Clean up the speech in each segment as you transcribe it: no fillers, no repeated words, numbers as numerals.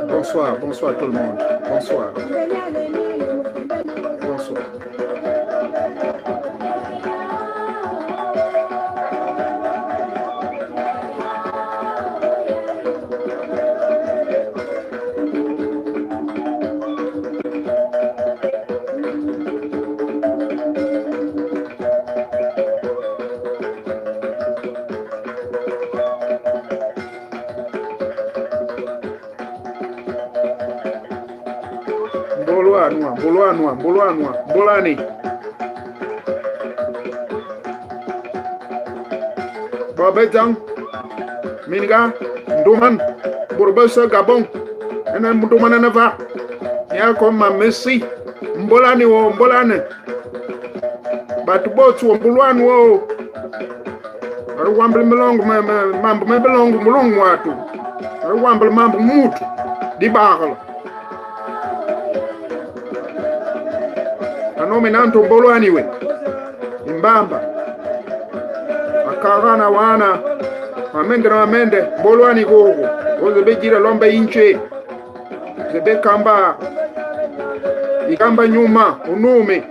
Bonsoir, bonsoir tout le monde. Bonsoir. Bonsoir. Boloanoa, Bolani. Babetang, Minga, Doman, Bourbessa Gabon, and then Domanava. Yako ma Messi, Mbolani o Mbolane. But both to Mbuluan wo. I wamble belong, mambo me belong, belong watu. I wamble mambo moot, di barrel. Anome nanto Mbuluani we. Imbamba. Akarana wana. Amende na amende, Mbuluani gogo. Oze bejira lombe inche. Zebe kamba. Ikamba nyuma, unume.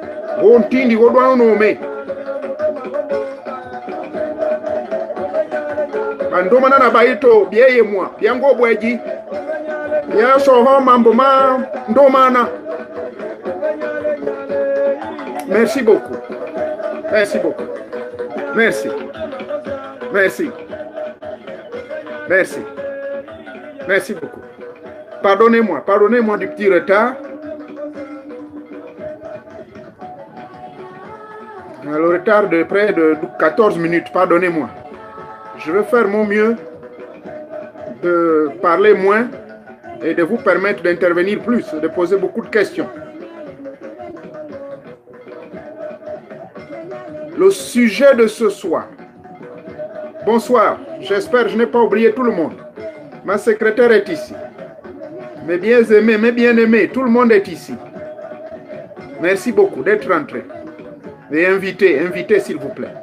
Ontindi godwa unume. Bandoma na baito bieye mwa, biango bweji. Ya soho mambo ma ndomana. Merci beaucoup. Merci beaucoup. Merci. Merci. Merci. Merci beaucoup. Pardonnez-moi du petit retard. Le retard de près de 14 minutes, pardonnez-moi. Je vais faire mon mieux de parler moins et de vous permettre d'intervenir plus, de poser beaucoup de questions. Le sujet de ce soir. Bonsoir, j'espère que je n'ai pas oublié tout le monde. Ma secrétaire est ici. Mes bien-aimés, mes bien-aimés, tout le monde est ici. Merci beaucoup d'être rentré. Et invitez s'il vous plaît.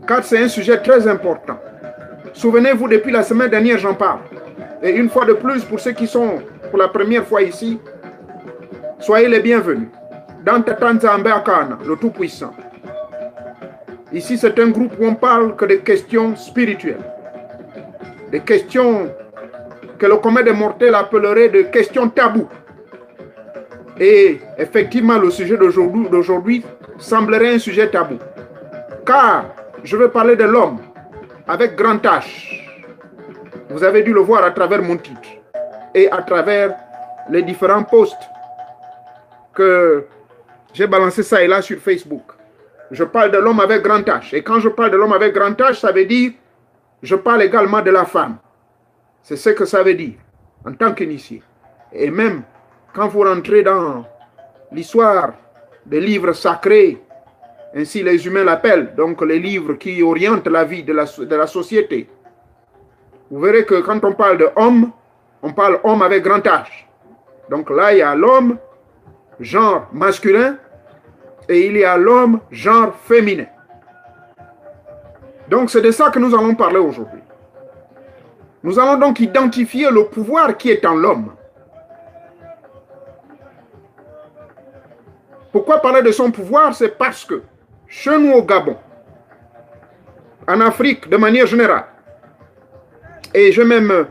Car c'est un sujet très important. Souvenez-vous, depuis la semaine dernière, j'en parle. Et une fois de plus, pour ceux qui sont pour la première fois ici, soyez les bienvenus. Dans Tatanzambe Akana, le Tout-Puissant. Ici, c'est un groupe où on parle que de questions spirituelles. Des questions que le commun des mortels appellerait de questions tabous. Et effectivement, le sujet d'aujourd'hui semblerait un sujet tabou. Car je vais parler de l'homme avec grand H. Vous avez dû le voir à travers mon titre et à travers les différents posts que j'ai balancé ça et là sur Facebook. Je parle de l'homme avec grand H. Et quand je parle de l'homme avec grand H, ça veut dire je parle également de la femme. C'est ce que ça veut dire en tant qu'initié. Et même quand vous rentrez dans l'histoire des livres sacrés, ainsi les humains l'appellent, donc les livres qui orientent la vie de la société, vous verrez que quand on parle de homme, on parle homme avec grand H. Donc là, il y a l'homme, genre masculin, et il y a l'homme, genre féminin. Donc c'est de ça que nous allons parler aujourd'hui. Nous allons donc identifier le pouvoir qui est en l'homme. Pourquoi parler de son pouvoir? C'est parce que chez nous au Gabon, en Afrique de manière générale, et j'ai même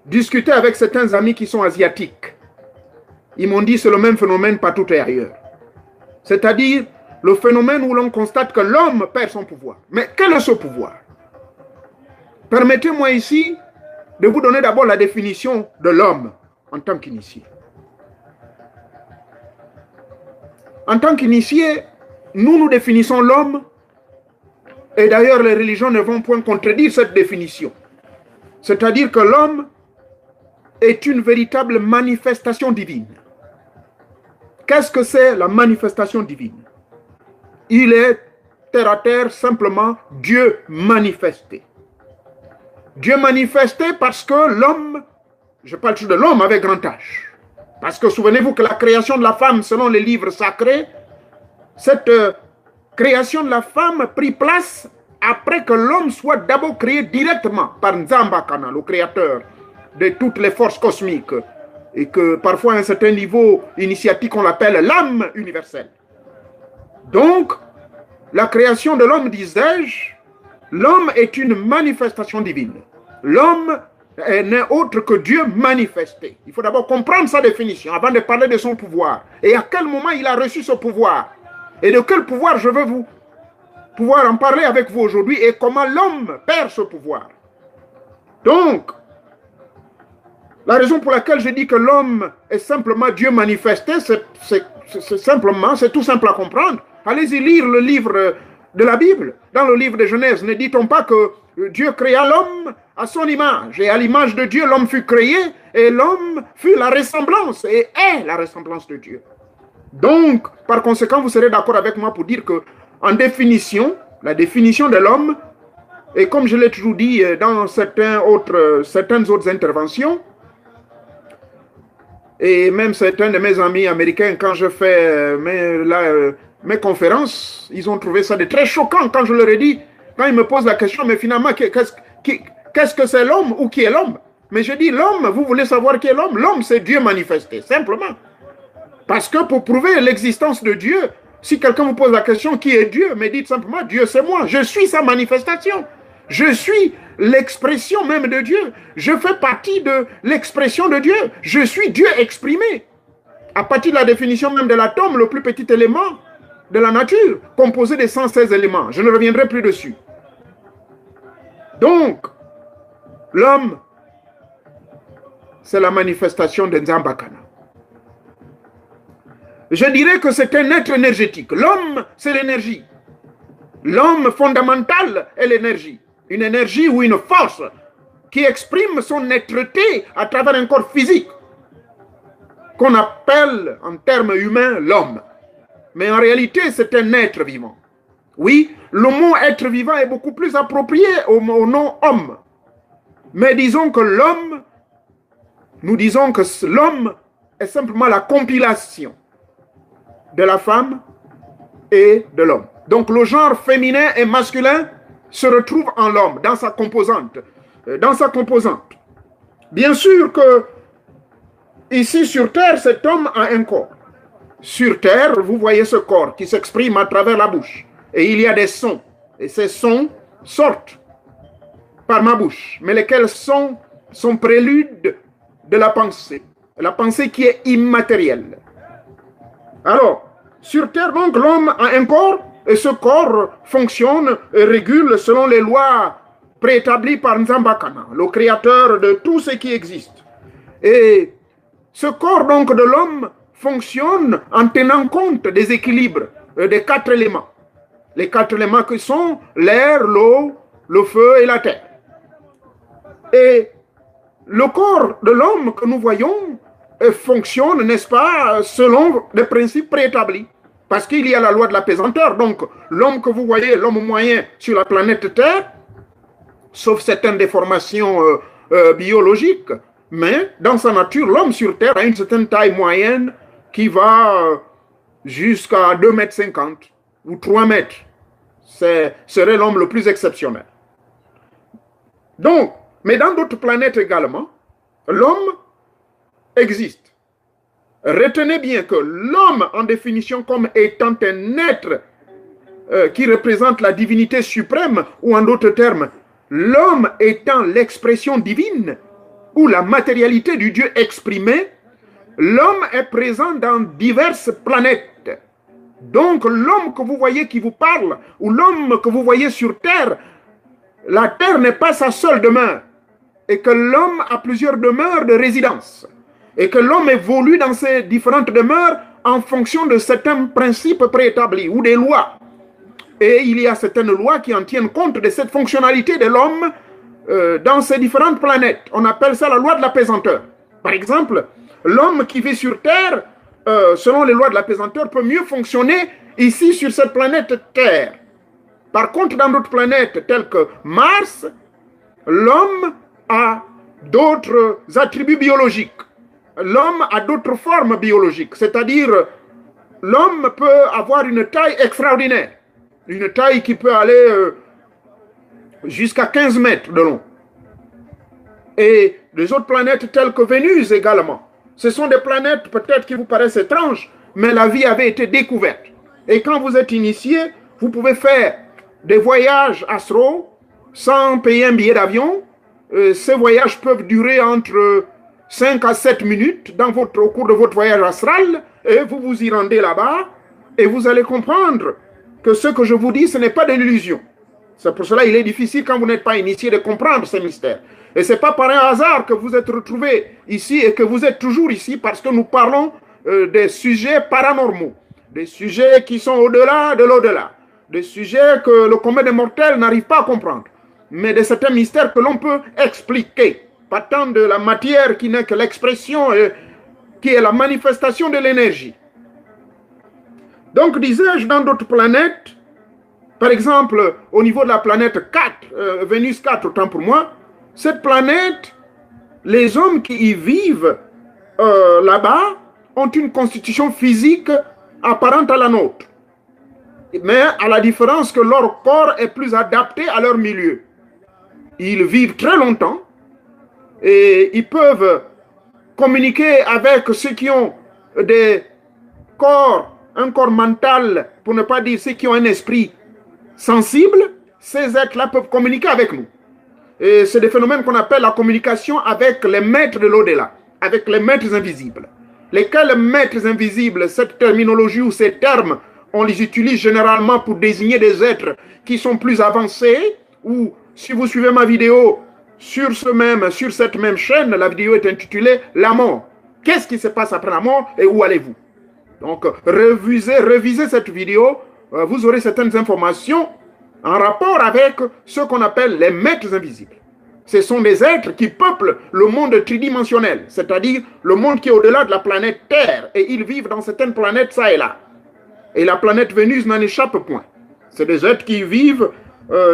discuté avec certains amis qui sont asiatiques, ils m'ont dit que c'est le même phénomène partout et ailleurs. C'est-à-dire le phénomène où l'on constate que l'homme perd son pouvoir. Mais quel est ce pouvoir? Permettez-moi ici de vous donner d'abord la définition de l'homme en tant qu'initié. En tant qu'initié, nous définissons l'homme, et d'ailleurs les religions ne vont point contredire cette définition. C'est-à-dire que l'homme est une véritable manifestation divine. Qu'est-ce que c'est la manifestation divine? Il est terre à terre simplement Dieu manifesté. Dieu manifesté parce que l'homme, je parle de l'homme avec grand H, parce que souvenez-vous que la création de la femme selon les livres sacrés, cette création de la femme prit place après que l'homme soit d'abord créé directement par Nzambakana, le créateur de toutes les forces cosmiques, et que parfois à un certain niveau initiatique on l'appelle l'âme universelle. Donc, la création de l'homme, disais-je, l'homme est une manifestation divine. L'homme n'est autre que Dieu manifesté. Il faut d'abord comprendre sa définition avant de parler de son pouvoir. Et à quel moment il a reçu ce pouvoir? Et de quel pouvoir je veux vous pouvoir en parler avec vous aujourd'hui et comment l'homme perd ce pouvoir. Donc, la raison pour laquelle je dis que l'homme est simplement Dieu manifesté, c'est tout simple à comprendre. Allez-y lire le livre de la Bible. Dans le livre de Genèse, ne dit-on pas que Dieu créa l'homme à son image, et à l'image de Dieu, l'homme fut créé, et l'homme fut la ressemblance, et est la ressemblance de Dieu. Donc, par conséquent, vous serez d'accord avec moi pour dire que, en définition, la définition de l'homme, et comme je l'ai toujours dit dans certaines autres interventions, et même certains de mes amis américains, quand je fais mes conférences, ils ont trouvé ça de très choquant quand je leur ai dit, quand ils me posent la question, mais finalement, qu'est-ce que c'est l'homme ou qui est l'homme? Mais je dis, l'homme, vous voulez savoir qui est l'homme? L'homme, c'est Dieu manifesté, simplement. Parce que pour prouver l'existence de Dieu, si quelqu'un vous pose la question, qui est Dieu? Mais dites simplement, Dieu c'est moi, je suis sa manifestation. Je suis l'expression même de Dieu. Je fais partie de l'expression de Dieu. Je suis Dieu exprimé. À partir de la définition même de l'atome, le plus petit élément de la nature, composé de 116 éléments. Je ne reviendrai plus dessus. Donc, l'homme, c'est la manifestation de Nzambakana. Je dirais que c'est un être énergétique. L'homme, c'est l'énergie. L'homme fondamental est l'énergie. Une énergie ou une force qui exprime son êtreté à travers un corps physique qu'on appelle en termes humains l'homme. Mais en réalité, c'est un être vivant. Oui, le mot être vivant est beaucoup plus approprié au nom homme. Mais disons que l'homme, nous disons que l'homme est simplement la compilation de la femme et de l'homme. Donc le genre féminin et masculin se retrouve en l'homme, dans sa composante. Bien sûr que ici sur Terre, cet homme a un corps. Sur Terre, vous voyez ce corps qui s'exprime à travers la bouche. Et il y a des sons. Et ces sons sortent par ma bouche. Mais lesquels sont préludes de la pensée. La pensée qui est immatérielle. Alors, sur Terre, donc, l'homme a un corps. Et ce corps fonctionne et régule selon les lois préétablies par Nzambakana, le créateur de tout ce qui existe. Et ce corps donc de l'homme fonctionne en tenant compte des équilibres des 4 éléments. Les 4 éléments qui sont l'air, l'eau, le feu et la terre. Et le corps de l'homme que nous voyons fonctionne, n'est-ce pas, selon des principes préétablis. Parce qu'il y a la loi de la pesanteur. Donc, l'homme que vous voyez, l'homme moyen sur la planète Terre, sauf certaines déformations biologiques, mais dans sa nature, l'homme sur Terre a une certaine taille moyenne qui va jusqu'à 2,50 m ou 3 mètres. Serait l'homme le plus exceptionnel. Donc, mais dans d'autres planètes également, l'homme existe. Retenez bien que l'homme, en définition comme étant un être qui représente la divinité suprême, ou en d'autres termes, l'homme étant l'expression divine, ou la matérialité du Dieu exprimé, l'homme est présent dans diverses planètes. Donc l'homme que vous voyez qui vous parle, ou l'homme que vous voyez sur Terre, la Terre n'est pas sa seule demeure, et que l'homme a plusieurs demeures de résidence. Et que l'homme évolue dans ces différentes demeures en fonction de certains principes préétablis ou des lois. Et il y a certaines lois qui en tiennent compte de cette fonctionnalité de l'homme dans ces différentes planètes. On appelle ça la loi de l'apaisanteur. Par exemple, l'homme qui vit sur Terre, selon les lois de l'apaisanteur, peut mieux fonctionner ici sur cette planète Terre. Par contre, dans d'autres planètes telles que Mars, l'homme a d'autres attributs biologiques. L'homme a d'autres formes biologiques. C'est-à-dire, l'homme peut avoir une taille extraordinaire. Une taille qui peut aller jusqu'à 15 mètres de long. Et les autres planètes telles que Vénus également. Ce sont des planètes peut-être qui vous paraissent étranges, mais la vie avait été découverte. Et quand vous êtes initié, vous pouvez faire des voyages astraux sans payer un billet d'avion. Ces voyages peuvent durer entre 5 à 7 minutes au cours de votre voyage astral, et vous vous y rendez là-bas, et vous allez comprendre que ce que je vous dis, ce n'est pas de l'illusion. C'est pour cela qu'il est difficile, quand vous n'êtes pas initié, de comprendre ces mystères. Et ce n'est pas par un hasard que vous êtes retrouvés ici et que vous êtes toujours ici, parce que nous parlons des sujets paranormaux, des sujets qui sont au-delà de l'au-delà, des sujets que le commun des mortels n'arrive pas à comprendre, mais de certains mystères que l'on peut expliquer, pas tant de la matière qui n'est que l'expression, qui est la manifestation de l'énergie. Donc, disais-je, dans d'autres planètes, par exemple, au niveau de la planète 4, Vénus 4, autant pour moi, cette planète, les hommes qui y vivent là-bas ont une constitution physique apparente à la nôtre. Mais à la différence que leur corps est plus adapté à leur milieu. Ils vivent très longtemps et ils peuvent communiquer avec ceux qui ont un corps mental, pour ne pas dire ceux qui ont un esprit sensible. Ces êtres-là peuvent communiquer avec nous. Et c'est des phénomènes qu'on appelle la communication avec les maîtres de l'au-delà, avec les maîtres invisibles. Lesquels maîtres invisibles, cette terminologie ou ces termes, on les utilise généralement pour désigner des êtres qui sont plus avancés, ou si vous suivez ma vidéo sur cette même chaîne, la vidéo est intitulée « La mort ». Qu'est-ce qui se passe après la mort et où allez-vous? Donc, révisez cette vidéo, vous aurez certaines informations en rapport avec ce qu'on appelle les maîtres invisibles. Ce sont des êtres qui peuplent le monde tridimensionnel, c'est-à-dire le monde qui est au-delà de la planète Terre, et ils vivent dans certaines planètes ça et là. Et la planète Vénus n'en échappe point. C'est des êtres qui vivent,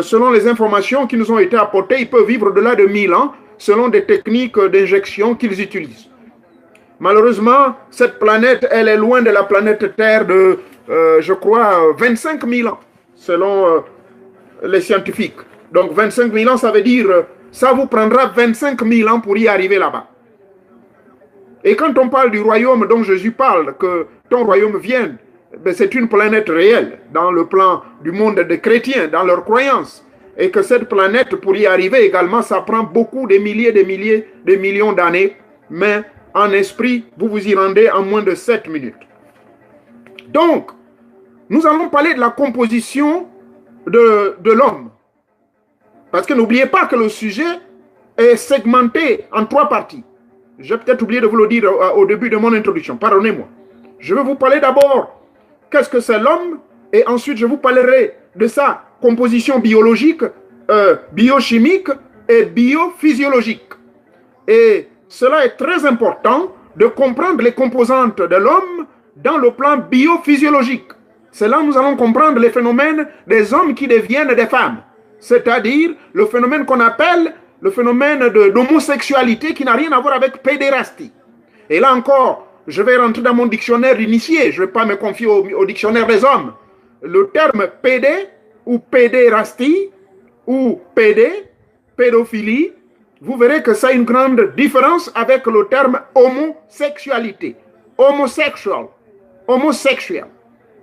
selon les informations qui nous ont été apportées, ils peuvent vivre au-delà de 1000 ans, selon des techniques d'injection qu'ils utilisent. Malheureusement, cette planète, elle est loin de la planète Terre de, je crois, 25 000 ans, selon les scientifiques. Donc 25 000 ans, ça veut dire, ça vous prendra 25 000 ans pour y arriver là-bas. Et quand on parle du royaume dont Jésus parle, que ton royaume vienne, ben c'est une planète réelle, dans le plan du monde des chrétiens, dans leurs croyances. Et que cette planète, pour y arriver également, ça prend beaucoup, des milliers, des millions d'années, mais en esprit, vous vous y rendez en moins de 7 minutes. Donc, nous allons parler de la composition de l'homme. Parce que n'oubliez pas que le sujet est segmenté en 3 parties. J'ai peut-être oublié de vous le dire au début de mon introduction, pardonnez-moi. Je vais vous parler d'abord, qu'est-ce que c'est l'homme, et ensuite je vous parlerai de sa composition biologique, biochimique et biophysiologique. Et cela est très important de comprendre les composantes de l'homme dans le plan biophysiologique. C'est là que nous allons comprendre les phénomènes des hommes qui deviennent des femmes. C'est-à-dire le phénomène qu'on appelle le phénomène d'homosexualité qui n'a rien à voir avec pédérastie. Et là encore, je vais rentrer dans mon dictionnaire d'initié, je ne vais pas me confier au dictionnaire des hommes. Le terme pédé ou pédérastie ou pédophilie, vous verrez que ça a une grande différence avec le terme homosexualité. Homosexuel.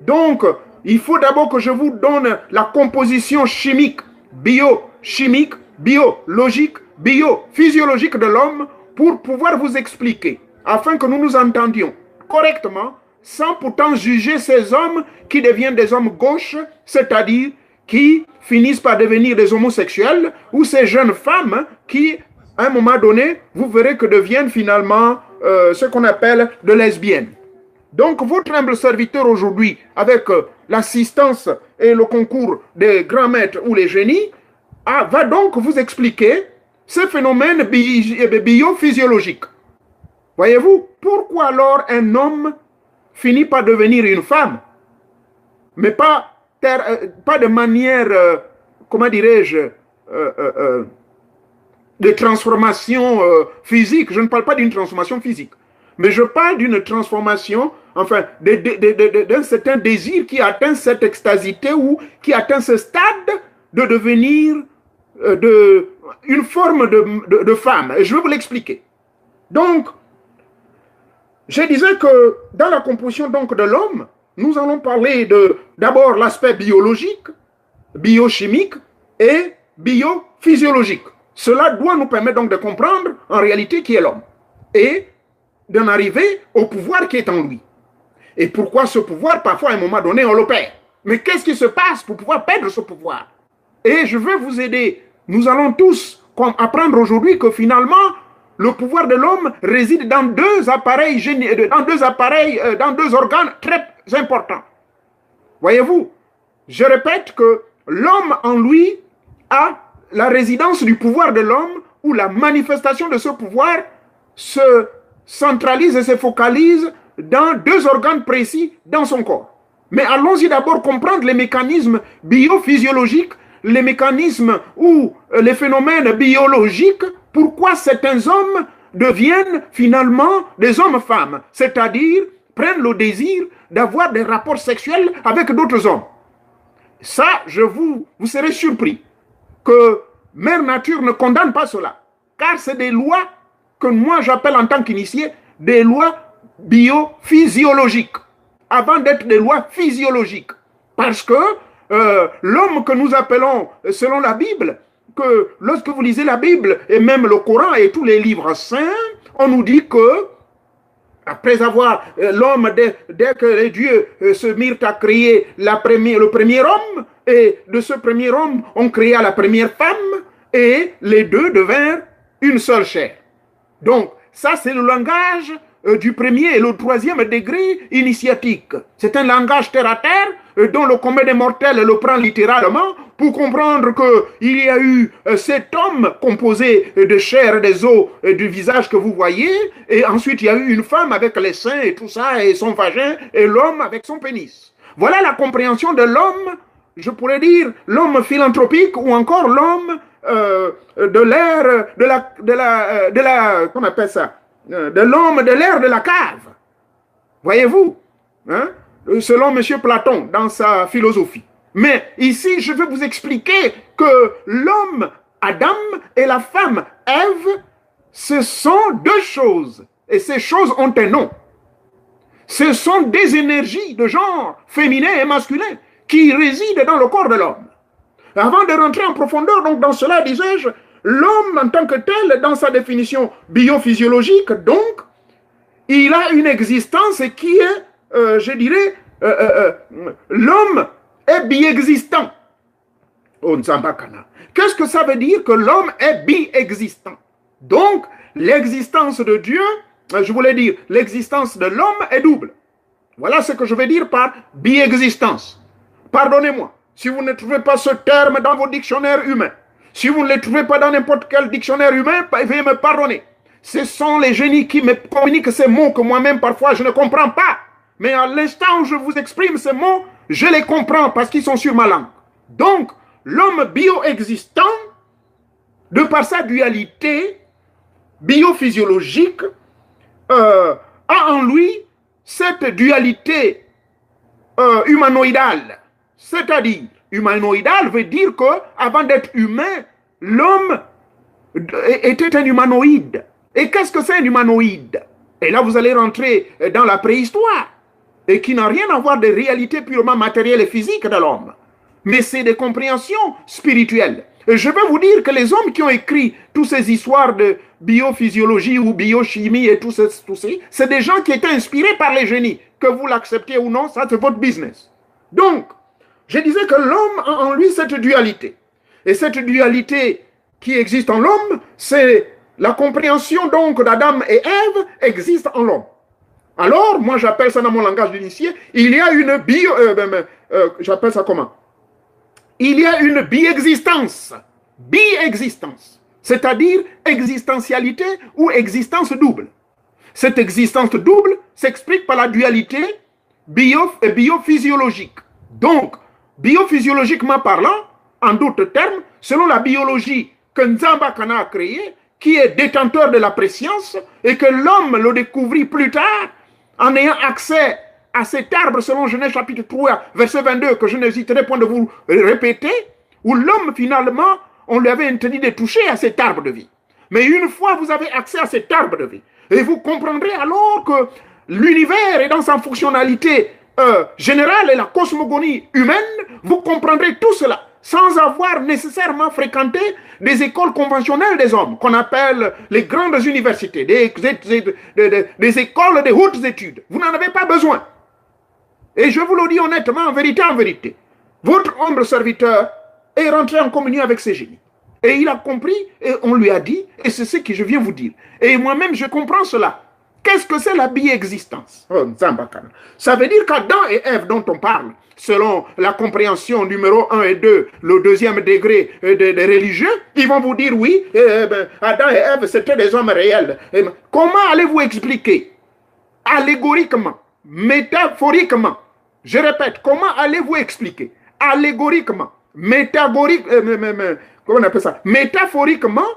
Donc, il faut d'abord que je vous donne la composition chimique, biochimique, biologique, biophysiologique de l'homme pour pouvoir vous expliquer, afin que nous nous entendions correctement, sans pourtant juger ces hommes qui deviennent des hommes gauches, c'est-à-dire qui finissent par devenir des homosexuels, ou ces jeunes femmes qui, à un moment donné, vous verrez que deviennent finalement ce qu'on appelle de lesbiennes. Donc, votre humble serviteur aujourd'hui, avec l'assistance et le concours des grands maîtres ou les génies, va donc vous expliquer ces phénomènes biophysiologiques. Voyez-vous, pourquoi alors un homme finit par devenir une femme, mais pas de manière, comment dirais-je, de transformation physique. Je ne parle pas d'une transformation physique, mais je parle d'une transformation, enfin, d'un certain désir qui atteint cette extasité ou qui atteint ce stade de devenir une forme de femme. Et je vais vous l'expliquer. Donc, je disais que dans la composition donc de l'homme, nous allons parler d'abord l'aspect biologique, biochimique et biophysiologique. Cela doit nous permettre donc de comprendre en réalité qui est l'homme et d'en arriver au pouvoir qui est en lui. Et pourquoi ce pouvoir, parfois à un moment donné, on le perd. Mais qu'est-ce qui se passe pour pouvoir perdre ce pouvoir? Et je vais vous aider. Nous allons tous apprendre aujourd'hui que finalement, le pouvoir de l'homme réside dans deux appareils, dans deux organes très importants. Voyez-vous, je répète que l'homme en lui a la résidence du pouvoir de l'homme, où la manifestation de ce pouvoir se centralise et se focalise dans deux organes précis dans son corps. Mais allons-y d'abord comprendre les mécanismes biophysiologiques, les mécanismes ou les phénomènes biologiques, pourquoi certains hommes deviennent finalement des hommes-femmes, c'est-à-dire prennent le désir d'avoir des rapports sexuels avec d'autres hommes. Ça, vous serez surpris que Mère Nature ne condamne pas cela, car c'est des lois que moi j'appelle en tant qu'initié des lois biophysiologiques, avant d'être des lois physiologiques. Parce que l'homme que nous appelons, selon la Bible, que lorsque vous lisez la Bible, et même le Coran et tous les livres saints, on nous dit que, après avoir l'homme, dès que les dieux se mirent à créer le premier homme, et de ce premier homme, on créa la première femme, et les deux devinrent une seule chair. Donc, ça c'est le langage du premier et le troisième degré initiatique. C'est un langage terre à terre dont le commun des mortels le prend littéralement pour comprendre qu'il y a eu cet homme composé de chair, des os, du visage que vous voyez, et ensuite il y a eu une femme avec les seins et tout ça, et son vagin, et l'homme avec son pénis. Voilà la compréhension de l'homme, je pourrais dire l'homme philanthropique ou encore l'homme de l'ère, comment on appelle ça, de l'homme de l'ère de la cave. Voyez-vous, hein? Selon M. Platon dans sa philosophie. Mais ici, je vais vous expliquer que l'homme Adam et la femme Ève, ce sont deux choses. Et ces choses ont un nom. Ce sont des énergies de genre féminin et masculin qui résident dans le corps de l'homme. Avant de rentrer en profondeur, donc dans cela, disais-je, l'homme en tant que tel, dans sa définition biophysiologique, donc, il a une existence qui est, je dirais, l'homme est biexistant. Qu'est-ce que ça veut dire que l'homme est biexistant? Donc, l'existence de Dieu, je voulais dire, l'existence de l'homme est double. Voilà ce que je veux dire par biexistence. Pardonnez-moi, si vous ne trouvez pas ce terme dans vos dictionnaires humains, si vous ne le trouvez pas dans n'importe quel dictionnaire humain, veuillez me pardonner. Ce sont les génies qui me communiquent ces mots que moi-même, parfois, je ne comprends pas. Mais à l'instant où je vous exprime ces mots, je les comprends parce qu'ils sont sur ma langue. Donc, l'homme bioexistant, de par sa dualité biophysiologique, a en lui cette dualité humanoïdale. C'est-à-dire, humanoïdal veut dire qu'avant d'être humain, l'homme était un humanoïde. Et qu'est-ce que c'est un humanoïde? Et là, vous allez rentrer dans la préhistoire, et qui n'a rien à voir des réalités purement matérielles et physiques de l'homme. Mais c'est des compréhensions spirituelles. Et je vais vous dire que les hommes qui ont écrit toutes ces histoires de biophysiologie ou biochimie et tout ça, c'est des gens qui étaient inspirés par les génies. Que vous l'acceptiez ou non, ça c'est votre business. Donc, je disais que l'homme a en lui cette dualité. Et cette dualité qui existe en l'homme, c'est la compréhension donc d'Adam et Ève existe en l'homme. Alors, moi j'appelle ça dans mon langage d'initié, il y a une j'appelle ça comment? Il y a une biexistence. Biexistence. C'est-à-dire existentialité ou existence double. Cette existence double s'explique par la dualité biophysiologique. Donc, biophysiologiquement parlant, en d'autres termes, selon la biologie que Nzamba Kana a créée, qui est détenteur de la préscience, et que l'homme le découvrit plus tard, en ayant accès à cet arbre, selon Genèse chapitre 3, verset 22, que je n'hésiterai point de vous répéter, où l'homme, finalement, on lui avait interdit de toucher à cet arbre de vie. Mais une fois vous avez accès à cet arbre de vie, et vous comprendrez alors que l'univers est dans sa fonctionnalité générale et la cosmogonie humaine, vous comprendrez tout cela sans avoir nécessairement fréquenté des écoles conventionnelles des hommes, qu'on appelle les grandes universités, des écoles de hautes études. Vous n'en avez pas besoin. Et je vous le dis honnêtement, en vérité, votre humble serviteur est rentré en communion avec ces génies. Et il a compris, et on lui a dit, et c'est ce que je viens vous dire. Et moi-même, je comprends cela. Qu'est-ce que c'est la biexistence? Ça veut dire qu'Adam et Ève dont on parle, selon la compréhension numéro 1 et 2, le deuxième degré des religieux, ils vont vous dire oui, Adam et Ève c'était des hommes réels. Comment allez-vous expliquer allégoriquement, métaphoriquement, je répète, comment allez-vous expliquer allégoriquement, comment on appelle ça, métaphoriquement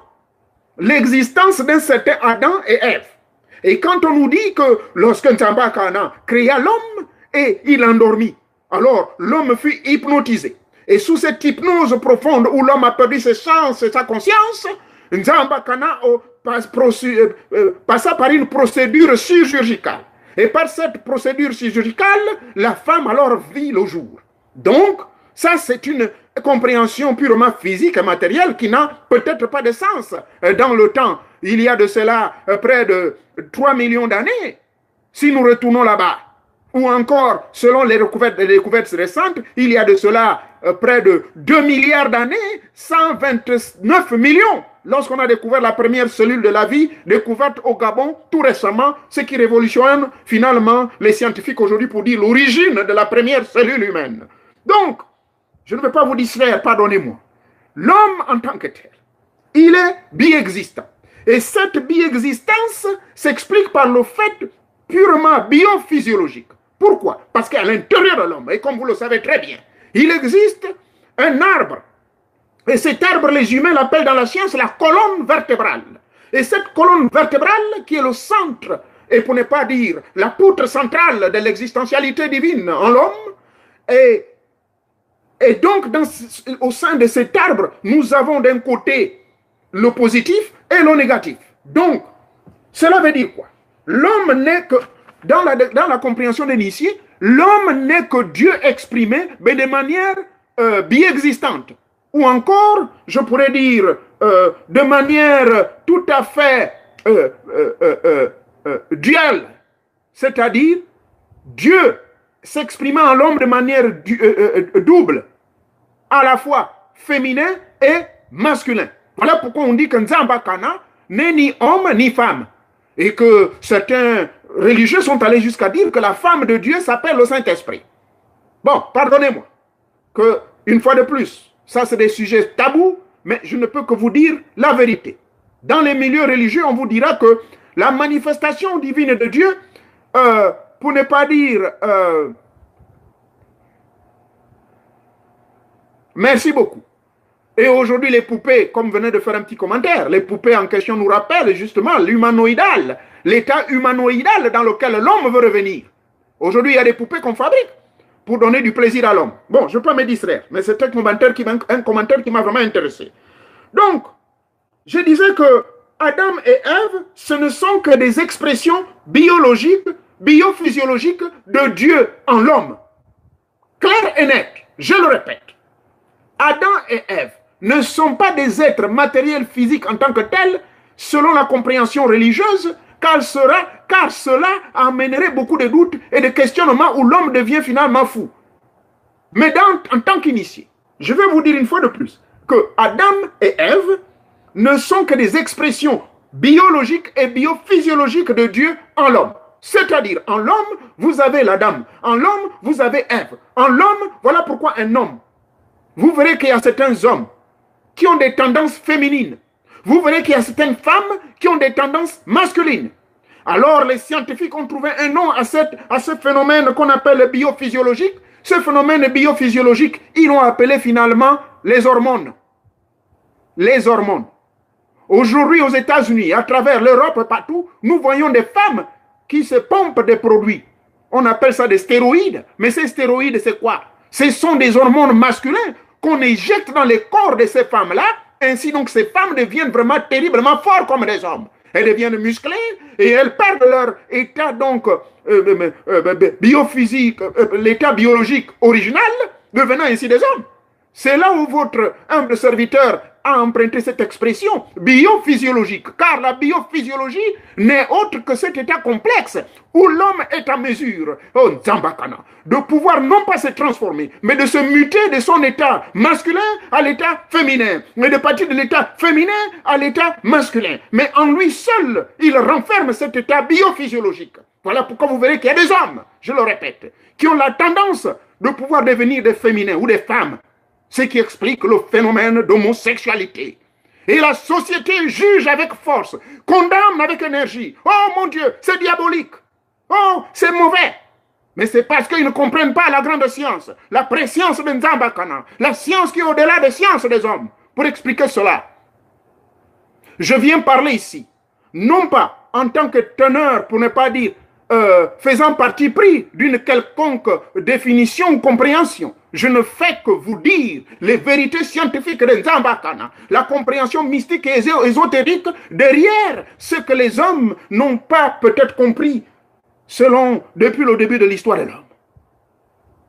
l'existence d'un certain Adam et Ève? Et quand on nous dit que lorsque Nzamba Kana créa l'homme et il endormit, alors l'homme fut hypnotisé. Et sous cette hypnose profonde où l'homme a perdu ses sens et sa conscience, Nzamba Kana passa par une procédure chirurgicale. Et par cette procédure chirurgicale, la femme alors vit le jour. Donc, ça c'est une compréhension purement physique et matérielle qui n'a peut-être pas de sens dans le temps. Il y a de cela près de 3 millions d'années, si nous retournons là-bas. Ou encore, selon les découvertes récentes, il y a de cela près de 2 milliards d'années, 129 millions, lorsqu'on a découvert la première cellule de la vie, découverte au Gabon tout récemment, ce qui révolutionne finalement les scientifiques aujourd'hui pour dire l'origine de la première cellule humaine. Donc, je ne veux pas vous distraire, pardonnez-moi. L'homme en tant que tel, il est biexistant. Et cette biexistence s'explique par le fait purement biophysiologique. Pourquoi? Parce qu'à l'intérieur de l'homme, et comme vous le savez très bien, il existe un arbre. Et cet arbre, les humains l'appellent dans la science la colonne vertébrale. Et cette colonne vertébrale, qui est le centre, et pour ne pas dire la poutre centrale de l'existentialité divine en l'homme, et donc au sein de cet arbre, nous avons d'un côté le positif et le négatif. Donc, cela veut dire quoi? L'homme n'est que, dans la compréhension de l'initié, l'homme n'est que Dieu exprimé, mais de manière biexistante. Ou encore, je pourrais dire, de manière tout à fait duale. C'est-à-dire, Dieu s'exprimant en l'homme de manière double, à la fois féminin et masculin. Voilà pourquoi on dit que Nzamba Kana n'est ni homme ni femme. Et que certains religieux sont allés jusqu'à dire que la femme de Dieu s'appelle le Saint-Esprit. Bon, pardonnez-moi, que une fois de plus, ça c'est des sujets tabous, mais je ne peux que vous dire la vérité. Dans les milieux religieux, on vous dira que la manifestation divine de Dieu, pour ne pas dire... merci beaucoup. Et aujourd'hui, les poupées, comme venait de faire un petit commentaire, les poupées en question nous rappellent justement l'humanoïdal, l'état humanoïdal dans lequel l'homme veut revenir. Aujourd'hui, il y a des poupées qu'on fabrique pour donner du plaisir à l'homme. Bon, je peux me distraire, mais c'est un commentaire qui m'a vraiment intéressé. Donc, je disais que Adam et Ève, ce ne sont que des expressions biologiques, biophysiologiques de Dieu en l'homme. Clair et net, je le répète. Adam et Ève ne sont pas des êtres matériels physiques en tant que tels, selon la compréhension religieuse, car cela amènerait beaucoup de doutes et de questionnements où l'homme devient finalement fou. Mais en tant qu'initié, je vais vous dire une fois de plus que Adam et Ève ne sont que des expressions biologiques et biophysiologiques de Dieu en l'homme. C'est-à-dire, en l'homme, vous avez l'Adam. En l'homme, vous avez Ève. En l'homme, voilà pourquoi un homme. Vous verrez qu'il y a certains hommes qui ont des tendances féminines. Vous verrez qu'il y a certaines femmes qui ont des tendances masculines. Alors, les scientifiques ont trouvé un nom à ce phénomène qu'on appelle biophysiologique. Ce phénomène biophysiologique, ils l'ont appelé finalement les hormones. Les hormones. Aujourd'hui, aux États-Unis, à travers l'Europe, partout, nous voyons des femmes qui se pompent des produits. On appelle ça des stéroïdes. Mais ces stéroïdes, c'est quoi? Ce sont des hormones masculines qu'on éjecte dans les corps de ces femmes-là. Ainsi, donc, ces femmes deviennent vraiment terriblement fortes comme des hommes. Elles deviennent musclées et elles perdent leur état donc biophysique, l'état biologique original, devenant ainsi des hommes. C'est là où votre humble serviteur a emprunté cette expression biophysiologique, car la biophysiologie n'est autre que cet état complexe où l'homme est en mesure, oh Nzambakana, de pouvoir non pas se transformer, mais de se muter de son état masculin à l'état féminin, mais de partir de l'état féminin à l'état masculin. Mais en lui seul, il renferme cet état biophysiologique. Voilà pourquoi vous verrez qu'il y a des hommes, je le répète, qui ont la tendance de pouvoir devenir des féminins ou des femmes. Ce qui explique le phénomène d'homosexualité. Et la société juge avec force, condamne avec énergie. Oh mon Dieu, c'est diabolique. Oh, c'est mauvais. Mais c'est parce qu'ils ne comprennent pas la grande science, la préscience de Nzambakana, la science qui est au-delà des sciences des hommes. Pour expliquer cela, je viens parler ici, non pas en tant que teneur, pour ne pas dire faisant partie pris d'une quelconque définition ou compréhension. Je ne fais que vous dire les vérités scientifiques de Nzambakana, la compréhension mystique et ésotérique derrière ce que les hommes n'ont pas peut-être compris depuis le début de l'histoire de l'homme.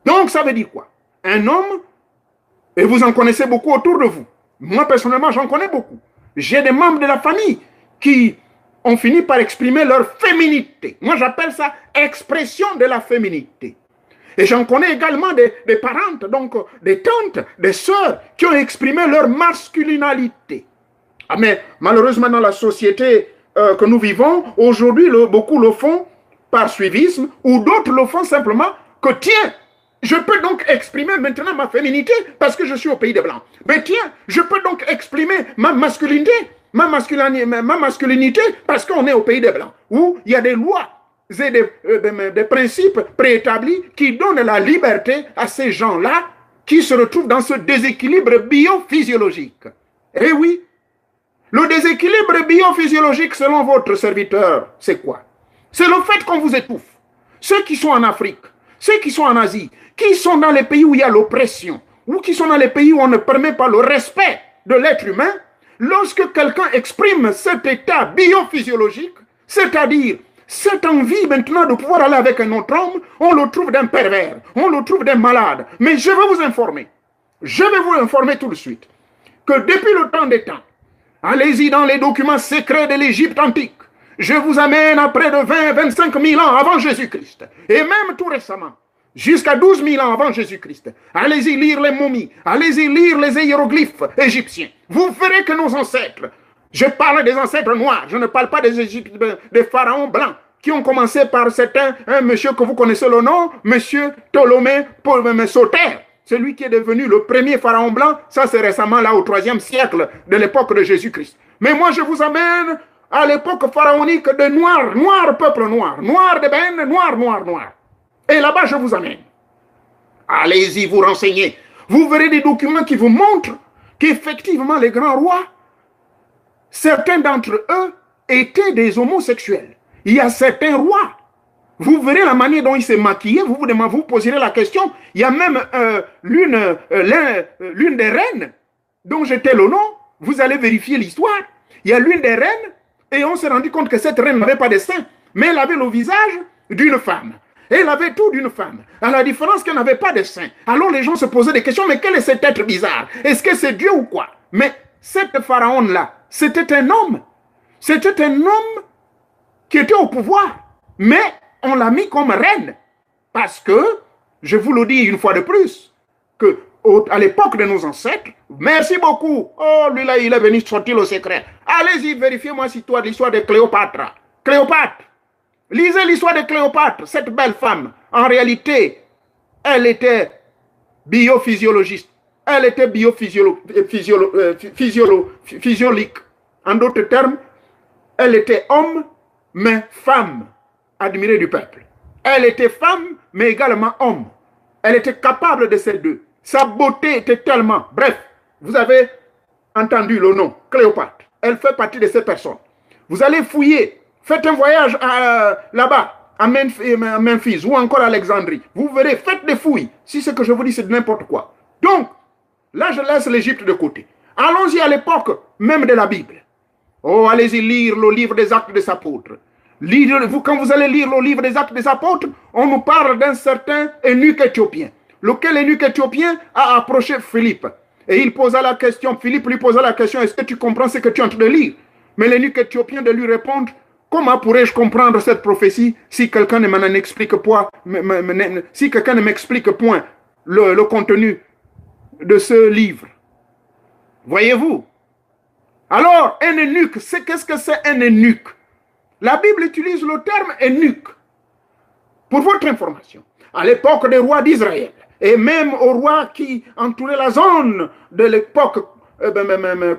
Donc ça veut dire quoi? Un homme, et vous en connaissez beaucoup autour de vous. Moi personnellement j'en connais beaucoup. J'ai des membres de la famille qui ont fini par exprimer leur féminité. Moi, j'appelle ça expression de la féminité. Et j'en connais également des parentes, donc des tantes, des sœurs, qui ont exprimé leur masculinité. Ah, mais malheureusement, dans la société que nous vivons, aujourd'hui, beaucoup le font par suivisme, ou d'autres le font simplement que, tiens, je peux donc exprimer maintenant ma féminité parce que je suis au pays des Blancs. Mais tiens, je peux donc exprimer ma masculinité. Ma masculinité, parce qu'on est au pays des Blancs, où il y a des lois et des principes préétablis qui donnent la liberté à ces gens-là qui se retrouvent dans ce déséquilibre biophysiologique. Eh oui, le déséquilibre biophysiologique selon votre serviteur, c'est quoi? C'est le fait qu'on vous étouffe. Ceux qui sont en Afrique, ceux qui sont en Asie, qui sont dans les pays où il y a l'oppression, ou qui sont dans les pays où on ne permet pas le respect de l'être humain, lorsque quelqu'un exprime cet état biophysiologique, c'est-à-dire cette envie maintenant de pouvoir aller avec un autre homme, on le trouve d'un pervers, on le trouve d'un malade. Mais je vais vous informer tout de suite, que depuis le temps des temps, allez-y dans les documents secrets de l'Égypte antique, je vous amène à près de 20-25 000 ans avant Jésus-Christ, et même tout récemment, jusqu'à 12 000 ans avant Jésus-Christ. Allez-y lire les momies, allez-y lire les hiéroglyphes égyptiens. Vous verrez que nos ancêtres, je parle des ancêtres noirs, je ne parle pas des pharaons blancs, qui ont commencé par un monsieur que vous connaissez le nom, monsieur Ptolémée Soter, celui qui est devenu le premier pharaon blanc, ça c'est récemment là au 3e siècle de l'époque de Jésus-Christ. Mais moi je vous amène à l'époque pharaonique de noir peuple noir d'ébène, noir. Et là-bas, je vous amène. Allez-y, vous renseignez. Vous verrez des documents qui vous montrent qu'effectivement, les grands rois, certains d'entre eux étaient des homosexuels. Il y a certains rois. Vous verrez la manière dont ils se maquillaient. Vous poserez la question. Il y a même l'une des reines dont j'étais le nom. Vous allez vérifier l'histoire. Il y a l'une des reines et on s'est rendu compte que cette reine n'avait pas de sein, mais elle avait le visage d'une femme. Elle avait tout d'une femme, à la différence qu'elle n'avait pas de sein. Alors les gens se posaient des questions, mais quel est cet être bizarre? Est-ce que c'est Dieu ou quoi? Mais cette pharaon-là, c'était un homme. C'était un homme qui était au pouvoir, mais on l'a mis comme reine. Parce que, je vous le dis une fois de plus, que à l'époque de nos ancêtres, merci beaucoup. Oh, lui là, il est venu sortir le secret. Allez-y, vérifiez-moi l'histoire de Cléopâtre. Cléopâtre. Lisez l'histoire de Cléopâtre, cette belle femme. En réalité, elle était biophysiologiste. Elle était biophysiologique. En d'autres termes, elle était homme, mais femme, admirée du peuple. Elle était femme, mais également homme. Elle était capable de ces deux. Sa beauté était tellement... Bref, vous avez entendu le nom, Cléopâtre. Elle fait partie de ces personnes. Vous allez fouiller, faites un voyage là-bas, à Memphis ou encore à Alexandrie. Vous verrez, faites des fouilles. Si ce que je vous dis, c'est n'importe quoi. Donc, là, je laisse l'Égypte de côté. Allons-y à l'époque même de la Bible. Oh, allez-y lire le livre des Actes des Apôtres. Quand vous allez lire le livre des Actes des Apôtres, on nous parle d'un certain eunuque éthiopien. Lequel eunuque éthiopien a approché Philippe. Et il posa la question, Philippe lui posa la question, est-ce que tu comprends ce que tu es en train de lire? Mais l'eunuque éthiopien de lui répondre, comment pourrais-je comprendre cette prophétie si quelqu'un ne m'en explique point, si quelqu'un ne m'explique point le contenu de ce livre? Voyez-vous? Alors, un eunuque, qu'est-ce que c'est un eunuque? La Bible utilise le terme eunuque. Pour votre information, à l'époque des rois d'Israël, et même aux rois qui entouraient la zone de l'époque,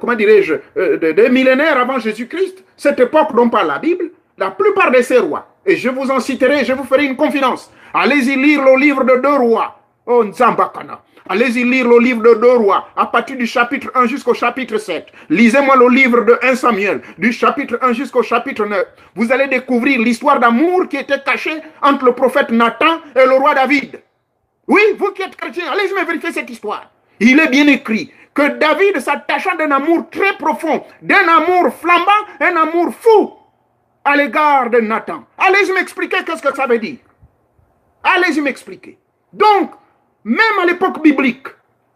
comment dirais-je, des millénaires avant Jésus-Christ, cette époque dont parle la Bible, la plupart de ces rois, et je vous en citerai, je vous ferai une confidence, allez-y lire le livre de 2 rois, oh Nzambakana. Allez-y lire le livre de 2 rois, à partir du chapitre 1 jusqu'au chapitre 7. Lisez-moi le livre de 1 Samuel, du chapitre 1 jusqu'au chapitre 9. Vous allez découvrir l'histoire d'amour qui était cachée entre le prophète Nathan et le roi David. Oui, vous qui êtes chrétiens, allez-y me vérifier cette histoire. Il est bien écrit que David s'attacha d'un amour très profond, d'un amour flambant, un amour fou à l'égard de Nathan. Allez-y m'expliquer qu'est-ce que ça veut dire. Allez-y m'expliquer. Donc, même à l'époque biblique,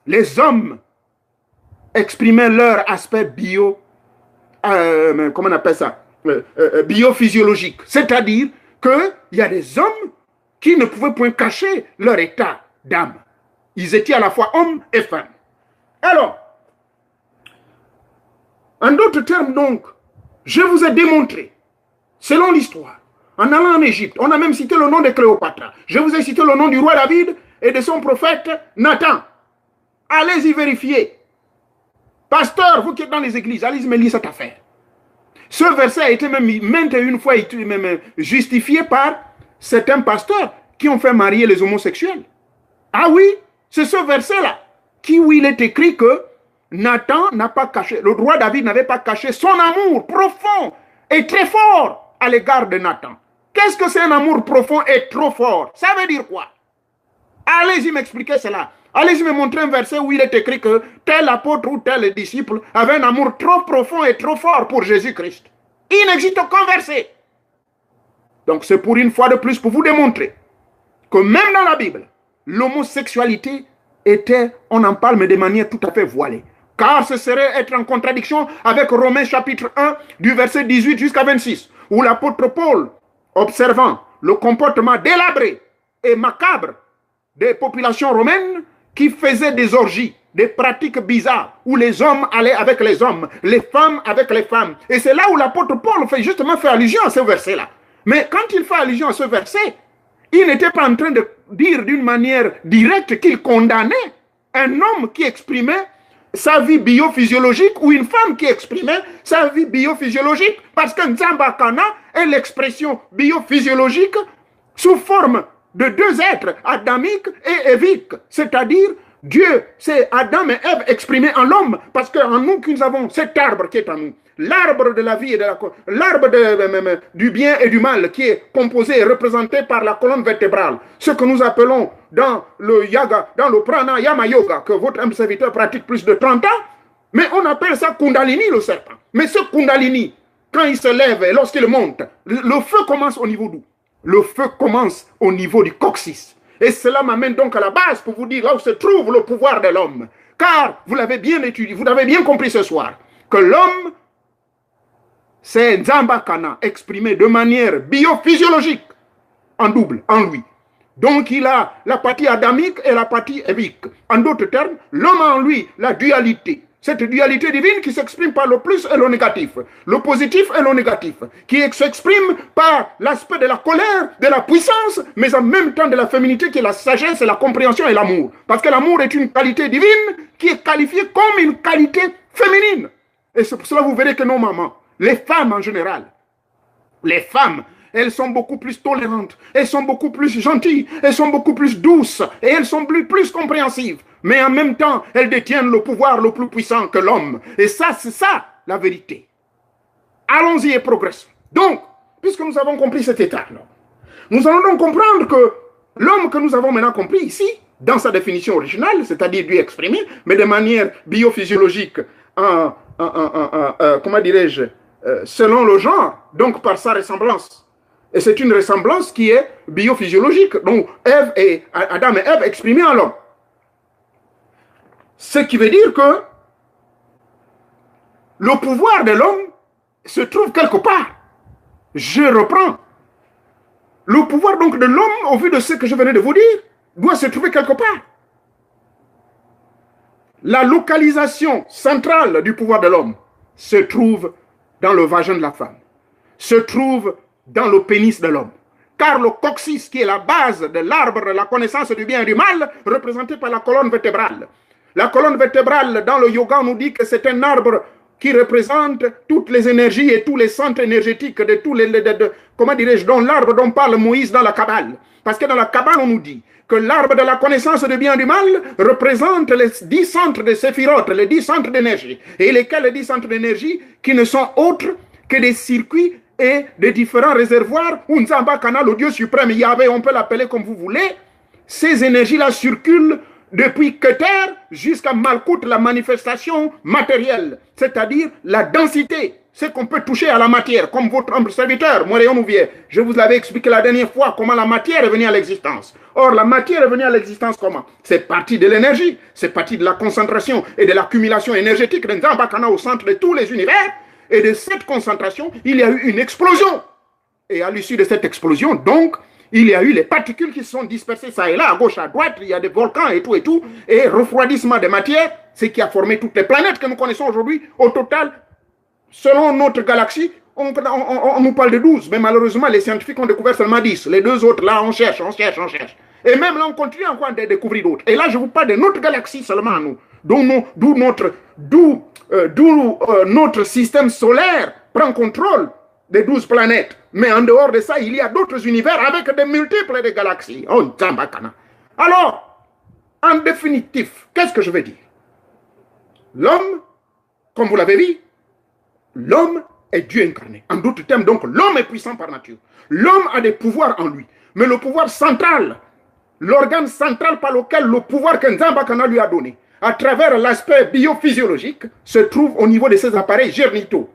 les hommes exprimaient leur aspect comment on appelle ça, biophysiologique. C'est-à-dire qu'il y a des hommes qui ne pouvaient point cacher leur état d'âme. Ils étaient à la fois hommes et femmes. Alors, en d'autres termes donc, je vous ai démontré, selon l'histoire, en allant en Égypte, on a même cité le nom de Cléopâtre. Je vous ai cité le nom du roi David et de son prophète Nathan. Allez-y vérifier. Pasteur, vous qui êtes dans les églises, allez-y me lire cette affaire. Ce verset a été même maintes et une fois justifié par certains pasteurs qui ont fait marier les homosexuels. Ah oui, c'est ce verset-là où il est écrit que Nathan n'a pas caché, le roi David n'avait pas caché son amour profond et très fort à l'égard de Nathan. Qu'est-ce que c'est un amour profond et trop fort? Ça veut dire quoi? Allez-y m'expliquer cela. Allez-y me montrer un verset où il est écrit que tel apôtre ou tel disciple avait un amour trop profond et trop fort pour Jésus-Christ. Il n'existe aucun verset. Donc c'est pour une fois de plus pour vous démontrer que même dans la Bible, l'homosexualité était, on en parle, mais de manière tout à fait voilée. Car ce serait être en contradiction avec Romains chapitre 1 du verset 18 jusqu'à 26, où l'apôtre Paul, observant le comportement délabré et macabre des populations romaines qui faisaient des orgies, des pratiques bizarres, où les hommes allaient avec les hommes, les femmes avec les femmes. Et c'est là où l'apôtre Paul fait justement fait allusion à ce verset-là. Mais quand il fait allusion à ce verset, il n'était pas en train de dire d'une manière directe qu'il condamnait un homme qui exprimait sa vie biophysiologique ou une femme qui exprimait sa vie biophysiologique, parce que Nzambakana est l'expression biophysiologique sous forme de 2 êtres, adamique et évique, c'est-à-dire Dieu, c'est Adam et Ève exprimés en l'homme, parce qu'en nous, nous avons cet arbre qui est en nous, l'arbre de la vie et de l'arbre du bien et du mal, qui est composé et représenté par la colonne vertébrale, ce que nous appelons dans le yoga, dans le pranayama yoga, que votre âme serviteur pratique plus de 30 ans, mais on appelle ça Kundalini, le serpent. Mais ce Kundalini, quand il se lève et lorsqu'il monte, le feu commence au niveau d'où? Le feu commence au niveau du coccyx. Et cela m'amène donc à la base pour vous dire là où se trouve le pouvoir de l'homme. Car vous l'avez bien étudié, vous l'avez bien compris ce soir, que l'homme, c'est Nzambakana exprimé de manière biophysiologique, en double, en lui. Donc il a la partie adamique et la partie évique. En d'autres termes, l'homme a en lui la dualité. Cette dualité divine qui s'exprime par le plus et le négatif, le positif et le négatif, qui s'exprime par l'aspect de la colère, de la puissance, mais en même temps de la féminité qui est la sagesse, la compréhension et l'amour. Parce que l'amour est une qualité divine qui est qualifiée comme une qualité féminine. Et c'est pour cela que vous verrez que nos mamans, les femmes en général, les femmes, elles sont beaucoup plus tolérantes, elles sont beaucoup plus gentilles, elles sont beaucoup plus douces et elles sont plus compréhensives. Mais en même temps, elles détiennent le pouvoir le plus puissant que l'homme. Et ça, c'est ça la vérité. Allons-y et progressons. Donc, puisque nous avons compris cet état-là, nous allons donc comprendre que l'homme que nous avons maintenant compris ici, dans sa définition originale, c'est-à-dire Dieu exprimé, mais de manière biophysiologique, comment dirais-je, selon le genre, donc par sa ressemblance. Et c'est une ressemblance qui est biophysiologique. Donc, Adam et Ève exprimés en l'homme. Ce qui veut dire que le pouvoir de l'homme se trouve quelque part. Je reprends. Le pouvoir donc de l'homme, au vu de ce que je venais de vous dire, doit se trouver quelque part. La localisation centrale du pouvoir de l'homme se trouve dans le vagin de la femme, se trouve dans le pénis de l'homme. Car le coccyx, qui est la base de l'arbre de la connaissance du bien et du mal, représenté par la colonne vertébrale. La colonne vertébrale, dans le yoga, on nous dit que c'est un arbre qui représente toutes les énergies et tous les centres énergétiques de tous les... comment dirais-je, dont l'arbre dont parle Moïse dans la Kabbale. Parce que dans la Kabbale, on nous dit que l'arbre de la connaissance du bien et du mal représente les 10 centres de séphiroth, les 10 centres d'énergie. Et lesquels les 10 centres d'énergie qui ne sont autres que des circuits et des différents réservoirs où Nzamba Kana, le Dieu suprême, Yahvé, on peut l'appeler comme vous voulez. Ces énergies-là circulent depuis Keter jusqu'à Malkout, la manifestation matérielle, c'est-à-dire la densité, ce qu'on peut toucher à la matière, comme votre humble serviteur, Moréon Nouvier. Je vous l'avais expliqué la dernière fois comment la matière est venue à l'existence. Or, la matière est venue à l'existence comment? C'est parti de l'énergie, c'est parti de la concentration et de l'accumulation énergétique de Nzamba Kana au centre de tous les univers. Et de cette concentration, il y a eu une explosion. Et à l'issue de cette explosion, donc, il y a eu les particules qui se sont dispersées ça et là, à gauche, à droite, il y a des volcans et tout, et refroidissement des matières, ce qui a formé toutes les planètes que nous connaissons aujourd'hui. Au total, selon notre galaxie, on nous parle de 12, mais malheureusement, les scientifiques ont découvert seulement 10. Les deux autres, là, on cherche. Et même là, on continue encore de découvrir d'autres. Et là, je vous parle de notre galaxie seulement, nous. D'où notre système solaire prend contrôle des 12 planètes. Mais en dehors de ça, il y a d'autres univers avec des multiples de galaxies. Oh, Zambakana. Alors, en définitif, qu'est-ce que je veux dire? L'homme, comme vous l'avez dit, l'homme est Dieu incarné. En d'autres termes, donc, l'homme est puissant par nature. L'homme a des pouvoirs en lui. Mais le pouvoir central, l'organe central par lequel le pouvoir que Nzambakana lui a donné, à travers l'aspect biophysiologique, se trouve au niveau de ses appareils génitaux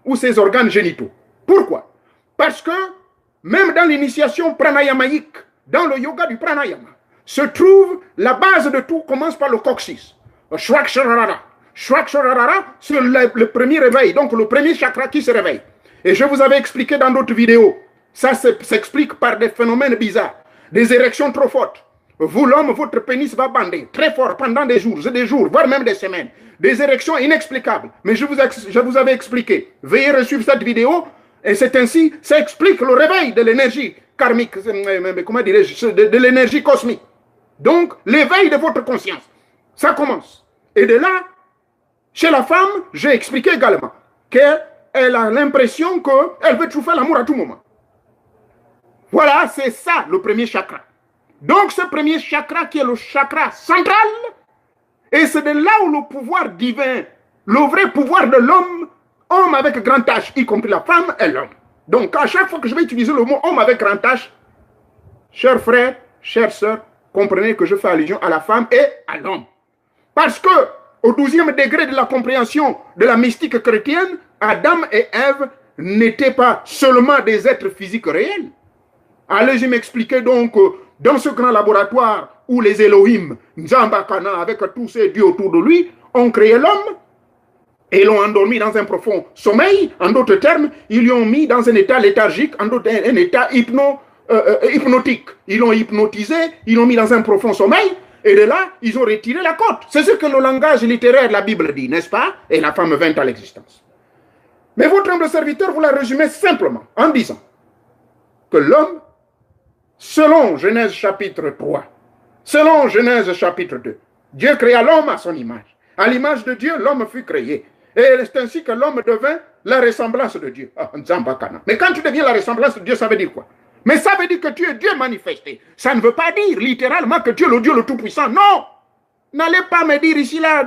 ou ses organes génitaux. Pourquoi? Parce que même dans l'initiation pranayamaïque, dans le yoga du pranayama, se trouve la base de tout, commence par le coccyx. Shwaksharara. Shwaksharara, c'est le premier réveil, donc le premier chakra qui se réveille. Et je vous avais expliqué dans d'autres vidéos, ça s'explique par des phénomènes bizarres, des érections trop fortes. Vous, l'homme, votre pénis va bander très fort pendant des jours, voire même des semaines. Des érections inexplicables. Mais je vous avais expliqué. Veuillez resuivre cette vidéo. Et c'est ainsi, ça explique le réveil de l'énergie karmique, comment dirais-je, de l'énergie cosmique. Donc, l'éveil de votre conscience. Ça commence. Et de là, chez la femme, j'ai expliqué également qu'elle a l'impression qu'elle veut tout faire l'amour à tout moment. Voilà, c'est ça le premier chakra. Donc, ce premier chakra qui est le chakra central, et c'est de là où le pouvoir divin, le vrai pouvoir de l'homme, homme avec grand H, y compris la femme et l'homme. Donc, à chaque fois que je vais utiliser le mot homme avec grand H, chers frères, chères sœurs, comprenez que je fais allusion à la femme et à l'homme. Parce que, au 12e degré de la compréhension de la mystique chrétienne, Adam et Ève n'étaient pas seulement des êtres physiques réels. Allez-y m'expliquer donc, dans ce grand laboratoire où les Elohim, Nzambakana, avec tous ces dieux autour de lui, ont créé l'homme et l'ont endormi dans un profond sommeil. En d'autres termes, ils l'ont mis dans un état léthargique, en d'autres un état hypnotique. Ils l'ont hypnotisé, ils l'ont mis dans un profond sommeil. Et de là, ils ont retiré la côte. C'est ce que le langage littéraire de la Bible dit, n'est-ce pas? Et la femme vint à l'existence. Mais votre humble serviteur vous l'a résumé simplement en disant que l'homme, selon Genèse chapitre 3, selon Genèse chapitre 2, Dieu créa l'homme à son image. À l'image de Dieu, l'homme fut créé. Et c'est ainsi que l'homme devint la ressemblance de Dieu. Mais quand tu deviens la ressemblance de Dieu, ça veut dire quoi? Mais ça veut dire que tu es Dieu manifesté. Ça ne veut pas dire littéralement que tu es le Dieu le Tout-Puissant. Non! N'allez pas me dire ici, là,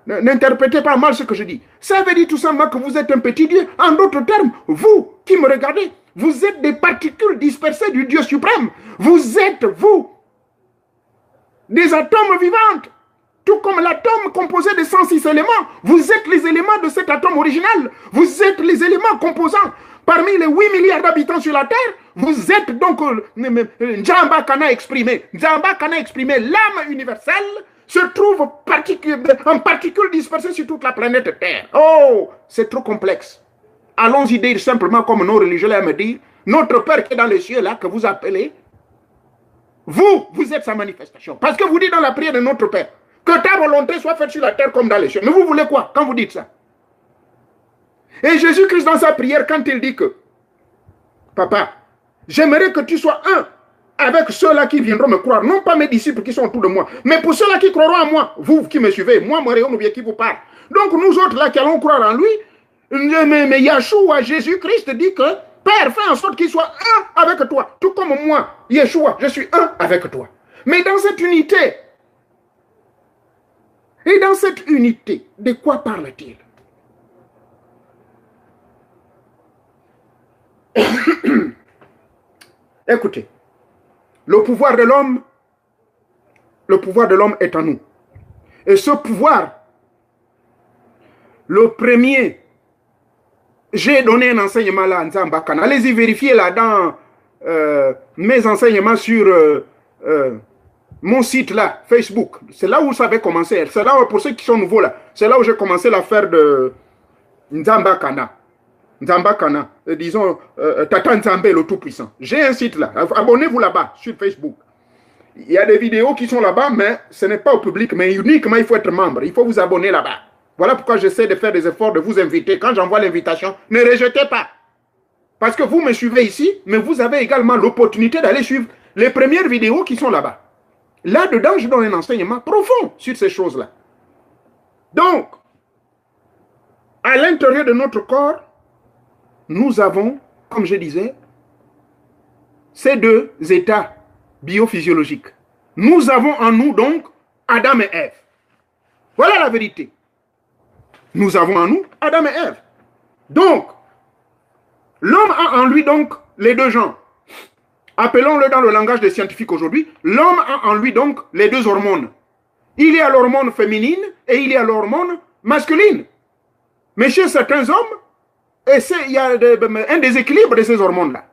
n'interprétez pas mal ce que je dis. Ça veut dire tout simplement que vous êtes un petit Dieu. En d'autres termes, vous qui me regardez, vous êtes des particules dispersées du Dieu suprême. Vous êtes, vous, des atomes vivants. Tout comme l'atome composé de 106 éléments. Vous êtes les éléments de cet atome original. Vous êtes les éléments composants. Parmi les 8 milliards d'habitants sur la Terre, vous êtes donc Nzamba Kana exprimé. Nzamba Kana exprimé, l'âme universelle se trouve en particules dispersées sur toute la planète Terre. Oh, c'est trop complexe. Allons-y dire simplement comme nos religieux l'aiment dire, notre Père qui est dans les cieux là, que vous appelez, vous êtes sa manifestation. Parce que vous dites dans la prière de notre Père, que ta volonté soit faite sur la terre comme dans les cieux. Mais vous voulez quoi quand vous dites ça? Et Jésus-Christ dans sa prière, quand il dit que, Papa, j'aimerais que tu sois un avec ceux-là qui viendront me croire, non pas mes disciples qui sont autour de moi, mais pour ceux-là qui croiront en moi, vous qui me suivez, moi, Moréon, ou bien qui vous parle. Donc nous autres là qui allons croire en lui, mais Yeshua, Jésus-Christ dit que, Père, fais en sorte qu'il soit un avec toi, tout comme moi, Yeshua, je suis un avec toi. Mais dans cette unité, et dans cette unité, de quoi parle-t-il? Écoutez, le pouvoir de l'homme est en nous. Et ce pouvoir, le premier, j'ai donné un enseignement là, Nzamba Kana. Allez-y vérifier là dans mes enseignements sur mon site là, Facebook. C'est là où ça avait commencé. C'est là où, pour ceux qui sont nouveaux là, c'est là où j'ai commencé l'affaire de Nzamba Kana. Nzamba Kana, disons Tata Nzambé le Tout-Puissant. J'ai un site là. Abonnez-vous là-bas sur Facebook. Il y a des vidéos qui sont là-bas, mais ce n'est pas au public, mais uniquement il faut être membre. Il faut vous abonner là-bas. Voilà pourquoi j'essaie de faire des efforts de vous inviter. Quand j'envoie l'invitation, ne rejetez pas. Parce que vous me suivez ici, mais vous avez également l'opportunité d'aller suivre les premières vidéos qui sont là-bas. Là-dedans, je donne un enseignement profond sur ces choses-là. Donc, à l'intérieur de notre corps, nous avons, comme je disais, ces deux états biophysiologiques. Nous avons en nous donc Adam et Ève. Voilà la vérité. Nous avons en nous Adam et Ève. Donc, l'homme a en lui donc les deux genres. Appelons-le dans le langage des scientifiques aujourd'hui, l'homme a en lui donc les deux hormones. Il y a l'hormone féminine et il y a l'hormone masculine. Mais chez certains hommes, il y a un déséquilibre de ces hormones-là.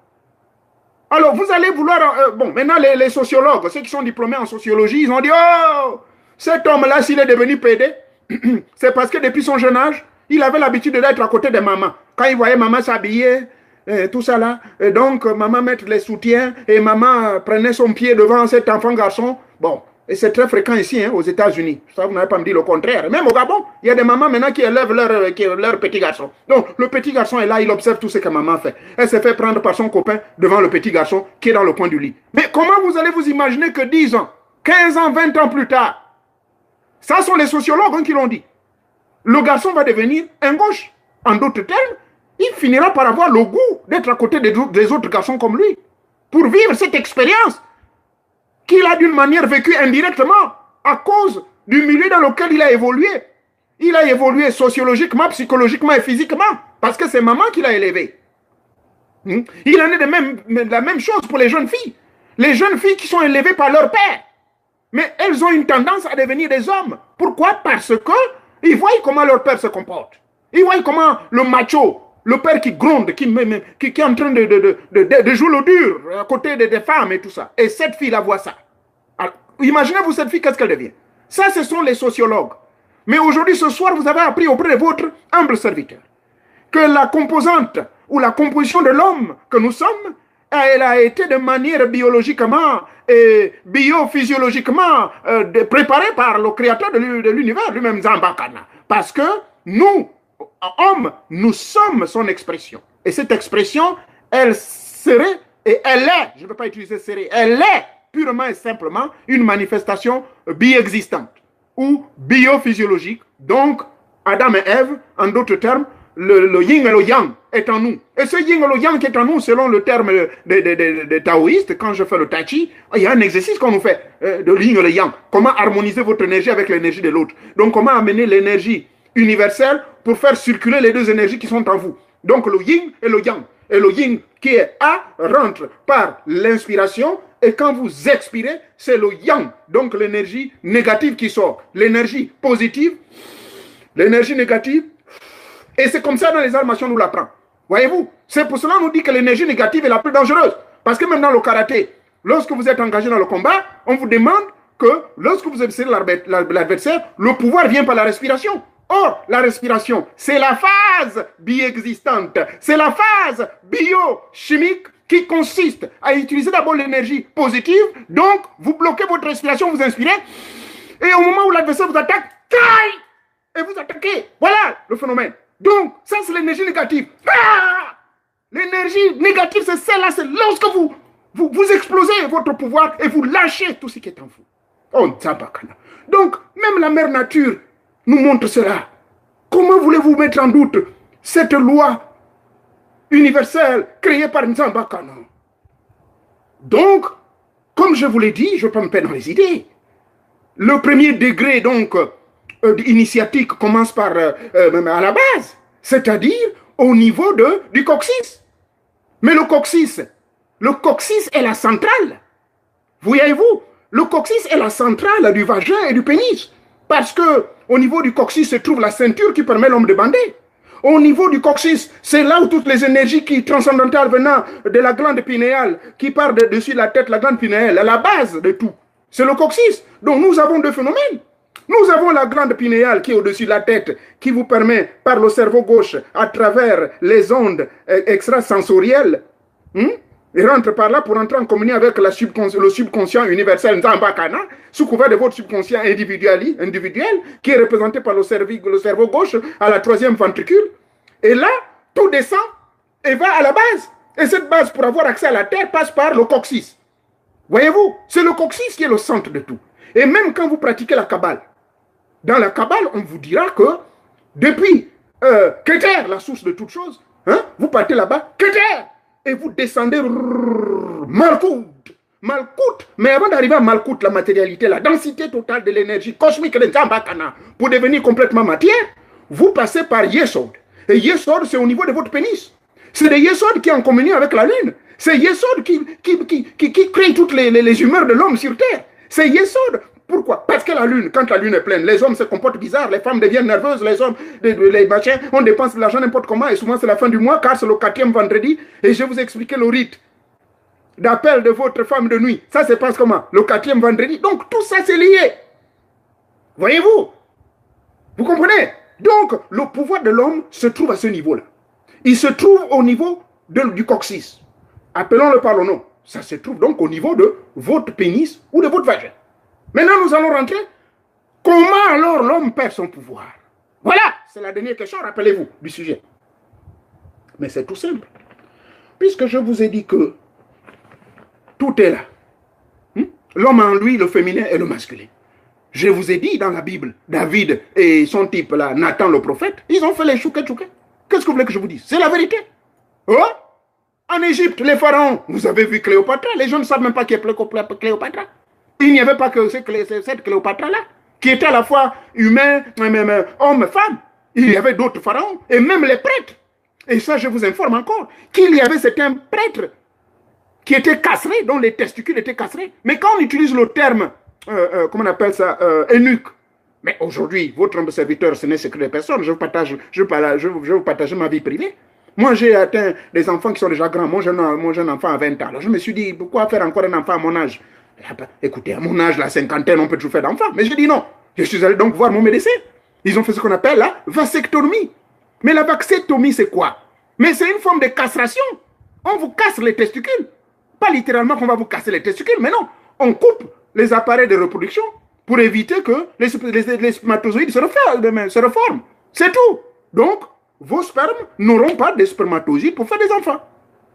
Alors, vous allez vouloir... bon, maintenant, les sociologues, ceux qui sont diplômés en sociologie, ils ont dit, oh, cet homme-là, s'il est devenu pédé, c'est parce que depuis son jeune âge, il avait l'habitude d'être à côté de maman. Quand il voyait maman s'habiller, tout ça là, et donc maman mettre les soutiens, et maman prenait son pied devant cet enfant garçon. Bon, et c'est très fréquent ici, hein, aux États-Unis. Ça, vous n'avez pas me dit le contraire. Même au Gabon, il y a des mamans maintenant qui élèvent leur petit garçon. Donc, le petit garçon est là, il observe tout ce que maman fait. Elle se fait prendre par son copain devant le petit garçon qui est dans le coin du lit. Mais comment vous allez vous imaginer que 10 ans, 15 ans, 20 ans plus tard, ça sont les sociologues hein, qui l'ont dit, le garçon va devenir un gauche. En d'autres termes, il finira par avoir le goût d'être à côté des autres garçons comme lui, pour vivre cette expérience qu'il a d'une manière vécue indirectement à cause du milieu dans lequel il a évolué. Il a évolué sociologiquement, psychologiquement et physiquement, parce que c'est maman qui l'a élevé. Il en est de la même chose pour les jeunes filles. Les jeunes filles qui sont élevées par leur père. Mais elles ont une tendance à devenir des hommes. Pourquoi? Parce qu'ils voient comment leur père se comporte. Ils voient comment le macho, le père qui gronde, qui est en train de jouer le dur à côté des femmes et tout ça. Et cette fille-là voit ça. Alors, imaginez-vous cette fille, qu'est-ce qu'elle devient? Ça, ce sont les sociologues. Mais aujourd'hui, ce soir, vous avez appris auprès de votre humble serviteur que la composante ou la composition de l'homme que nous sommes elle a été de manière biologiquement et biophysiologiquement préparée par le créateur de l'univers, lui-même Zambakana. Parce que nous, hommes, nous sommes son expression. Et cette expression, elle serait, et elle est, je ne veux pas utiliser serait, elle est purement et simplement une manifestation biexistante ou biophysiologique. Donc, Adam et Ève, en d'autres termes, le yin et le yang est en nous. Et ce yin et le yang qui est en nous, selon le terme des taoïstes, quand je fais le tai chi, il y a un exercice qu'on nous fait de yin et le yang. Comment harmoniser votre énergie avec l'énergie de l'autre. Donc, comment amener l'énergie universelle pour faire circuler les deux énergies qui sont en vous. Donc, le yin et le yang. Et le yin qui est A rentre par l'inspiration et quand vous expirez, c'est le yang. Donc, l'énergie négative qui sort. L'énergie positive, l'énergie négative. Et c'est comme ça dans les arts martiaux, nous l'apprend. Voyez-vous? C'est pour cela qu'on nous dit que l'énergie négative est la plus dangereuse. Parce que même dans le karaté, lorsque vous êtes engagé dans le combat, on vous demande que lorsque vous observez l'adversaire, le pouvoir vient par la respiration. Or, la respiration, c'est la phase biexistante. C'est la phase biochimique qui consiste à utiliser d'abord l'énergie positive. Donc, vous bloquez votre respiration, vous inspirez. Et au moment où l'adversaire vous attaque, et vous attaquez. Voilà le phénomène. Donc, ça, c'est l'énergie négative. L'énergie négative, c'est celle-là. C'est lorsque vous explosez votre pouvoir et vous lâchez tout ce qui est en vous. Oh, Nzambakana. Donc, même la mère nature nous montre cela. Comment voulez-vous mettre en doute cette loi universelle créée par Nzambakana? Donc, comme je vous l'ai dit, je peux me perdre dans les idées. Le premier degré, donc, initiatique commence par à la base, c'est-à-dire au niveau du coccyx. Mais le coccyx est la centrale. Voyez-vous, le coccyx est la centrale du vagin et du pénis. Parce que au niveau du coccyx se trouve la ceinture qui permet à l'homme de bander. Au niveau du coccyx, c'est là où toutes les énergies transcendantales venant de la glande pinéale, qui part de dessus la tête, la glande pinéale, à la base de tout. C'est le coccyx. Donc nous avons deux phénomènes. Nous avons la glande pinéale qui est au-dessus de la tête, qui vous permet, par le cerveau gauche, à travers les ondes extrasensorielles, et rentre par là pour entrer en communion avec le subconscient universel Nzambakana, sous couvert de votre subconscient individuel, qui est représenté par le cerveau gauche à la troisième ventricule. Et là, tout descend et va à la base. Et cette base, pour avoir accès à la terre, passe par le coccyx. Voyez-vous, c'est le coccyx qui est le centre de tout. Et même quand vous pratiquez la Kabbale, dans la Kabbale, on vous dira que depuis Keter, la source de toute chose, vous partez là-bas, Keter, et vous descendez Malkout. Mais avant d'arriver à Malkout, la matérialité, la densité totale de l'énergie cosmique de Nzambakana, pour devenir complètement matière, vous passez par Yesod. Et Yesod, c'est au niveau de votre pénis. C'est de Yesod qui est en communion avec la Lune. C'est Yesod qui crée toutes les humeurs de l'homme sur Terre. C'est Yesod. Pourquoi? Parce que la Lune, quand la Lune est pleine, les hommes se comportent bizarre, les femmes deviennent nerveuses, les hommes, les machins, on dépense de l'argent n'importe comment, et souvent c'est la fin du mois, car c'est le 4e vendredi, et je vais vous expliquer le rite d'appel de votre femme de nuit. Ça se passe comment? Le 4e vendredi. Donc tout ça c'est lié. Voyez-vous? Vous comprenez? Donc le pouvoir de l'homme se trouve à ce niveau-là. Il se trouve au niveau du coccyx. Appelons-le par le nom. Ça se trouve donc au niveau de votre pénis ou de votre vagin. Maintenant, nous allons rentrer. Comment alors l'homme perd son pouvoir? Voilà, c'est la dernière question, rappelez-vous, du sujet. Mais c'est tout simple. Puisque je vous ai dit que tout est là. L'homme en lui, le féminin et le masculin. Je vous ai dit dans la Bible, David et son type là, Nathan le prophète, ils ont fait les chouquets. Qu'est-ce que vous voulez que je vous dise? C'est la vérité. Oh? En Égypte, les pharaons, vous avez vu Cléopâtre, les gens ne savent même pas qui est Cléopâtre. Il n'y avait pas que cette Cléopâtre-là, qui était à la fois humain, homme, femme. Il y avait d'autres pharaons, et même les prêtres. Et ça, je vous informe encore, qu'il y avait certains prêtres qui étaient castrés, dont les testicules étaient castrés. Mais quand on utilise le terme, comment on appelle ça, eunuque, mais aujourd'hui, votre serviteur, ce n'est que des personnes, je veux partager ma vie privée. Moi, j'ai atteint des enfants qui sont déjà grands. Mon jeune enfant a 20 ans. Alors, je me suis dit, pourquoi faire encore un enfant à mon âge? Écoutez, à mon âge, la cinquantaine, on peut toujours faire d'enfants. Mais je dis non. Je suis allé donc voir mon médecin. Ils ont fait ce qu'on appelle la vasectomie. Mais la vasectomie, c'est quoi? Mais c'est une forme de castration. On vous casse les testicules. Pas littéralement qu'on va vous casser les testicules, mais non. On coupe les appareils de reproduction pour éviter que les spermatozoïdes se reforment. C'est tout. Donc, vos spermes n'auront pas de spermatozoïdes pour faire des enfants.